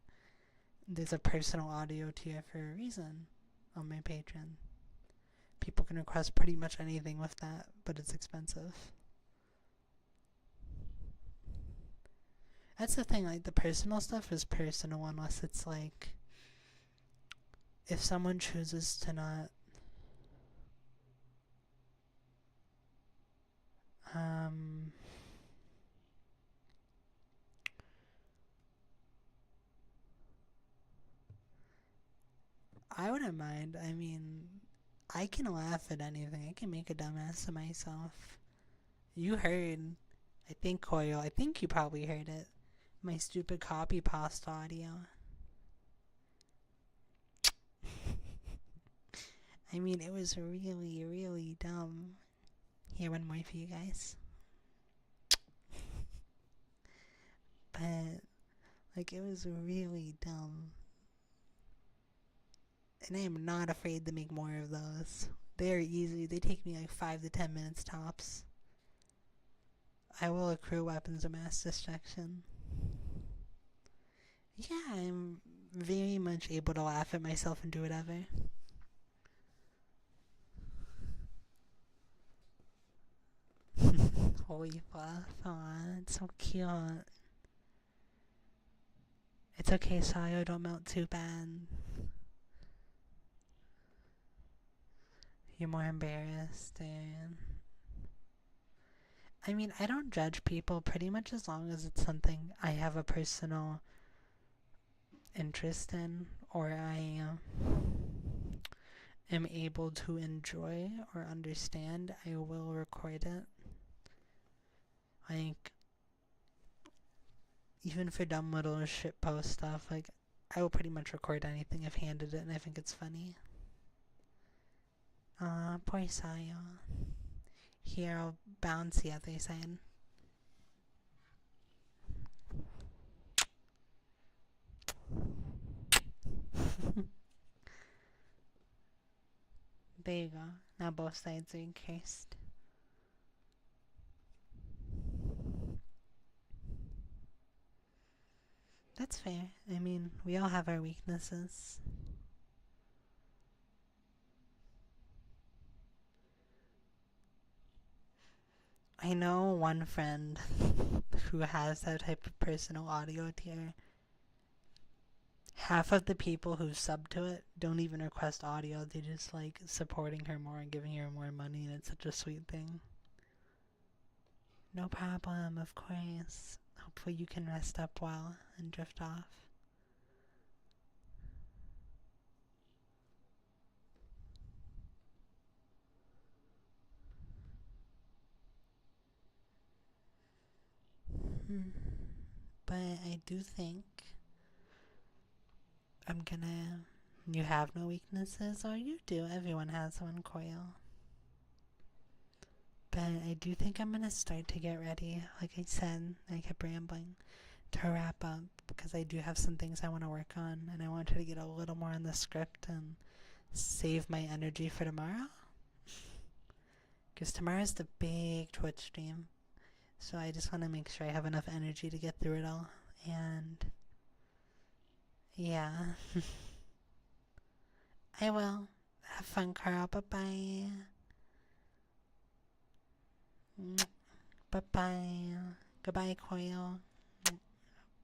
there's a personal audio tier for a reason on my Patreon. People can request pretty much anything with that, but it's expensive. That's the thing, like the personal stuff is personal unless it's like if someone chooses to not I wouldn't mind. I mean, I can laugh at anything. I can make a dumbass of myself. You heard, I think, Coil, I think you probably heard it. My stupid copy pasta audio. I mean, it was really, really dumb. Here, one more for you guys. But, like, it was really dumb. And I am not afraid to make more of those. They are easy. They take me like 5 to 10 minutes tops. I will accrue weapons of mass destruction. Yeah, I'm very much able to laugh at myself and do whatever. Holy fluff. Aw, it's so cute. It's okay, Sayo, don't melt too bad. You're more embarrassed, and I mean, I don't judge people pretty much as long as it's something I have a personal interest in or I am able to enjoy or understand. I will record it. Like, even for dumb little shitpost stuff, like, I will pretty much record anything if handed it and I think it's funny. Poor Sayo. Here, I'll bounce the other side. There you go. Now both sides are encased. That's fair. I mean, we all have our weaknesses. I know one friend who has that type of personal audio tier. Half of the people who sub to it don't even request audio. They just like supporting her more and giving her more money, and it's such a sweet thing. No problem, of course. Hopefully you can rest up well and drift off. But I do think I'm gonna. You have no weaknesses, or you do. Everyone has one, Coil. But I do think I'm gonna start to get ready. Like I said, I kept rambling to wrap up because I do have some things I want to work on, and I wanted to get a little more on the script and save my energy for tomorrow. Because tomorrow's the big Twitch stream. So I just want to make sure I have enough energy to get through it all. And yeah. I will. Have fun, Carl. Bye-bye. Bye-bye. Goodbye, Coil.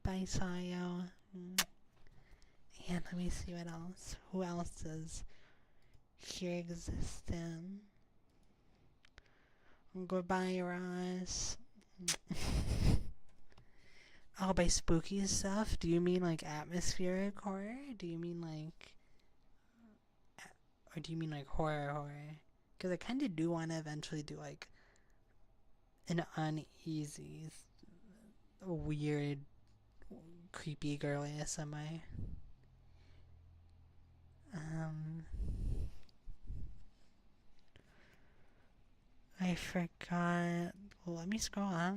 Bye, Sayo. And let me see what else. Who else is your existence. Goodbye, Ross. Oh, by spooky stuff, do you mean like atmospheric horror? Do you mean like, or do you mean like horror? Because I kind of do want to eventually do like an uneasy, weird, creepy girl ASMR. Um, I forgot. Well, let me scroll up.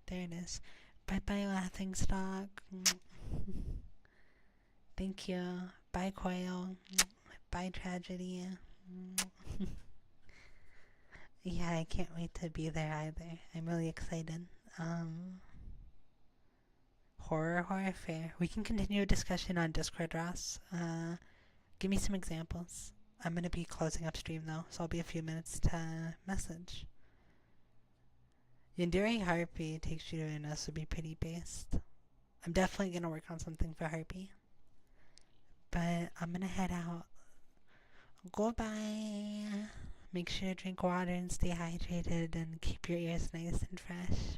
There it is. Bye bye, laughing stock. Thank you. Bye, quail. Bye, tragedy. Yeah, I can't wait to be there either. I'm really excited. Horror fair. We can continue a discussion on Discord, Ross. Give me some examples. I'm gonna be closing up stream though, so I'll be a few minutes to message. Enduring Harpy takes you to an SOB pretty based. I'm definitely gonna work on something for Harpy. But I'm gonna head out. Goodbye. Make sure to drink water and stay hydrated and keep your ears nice and fresh.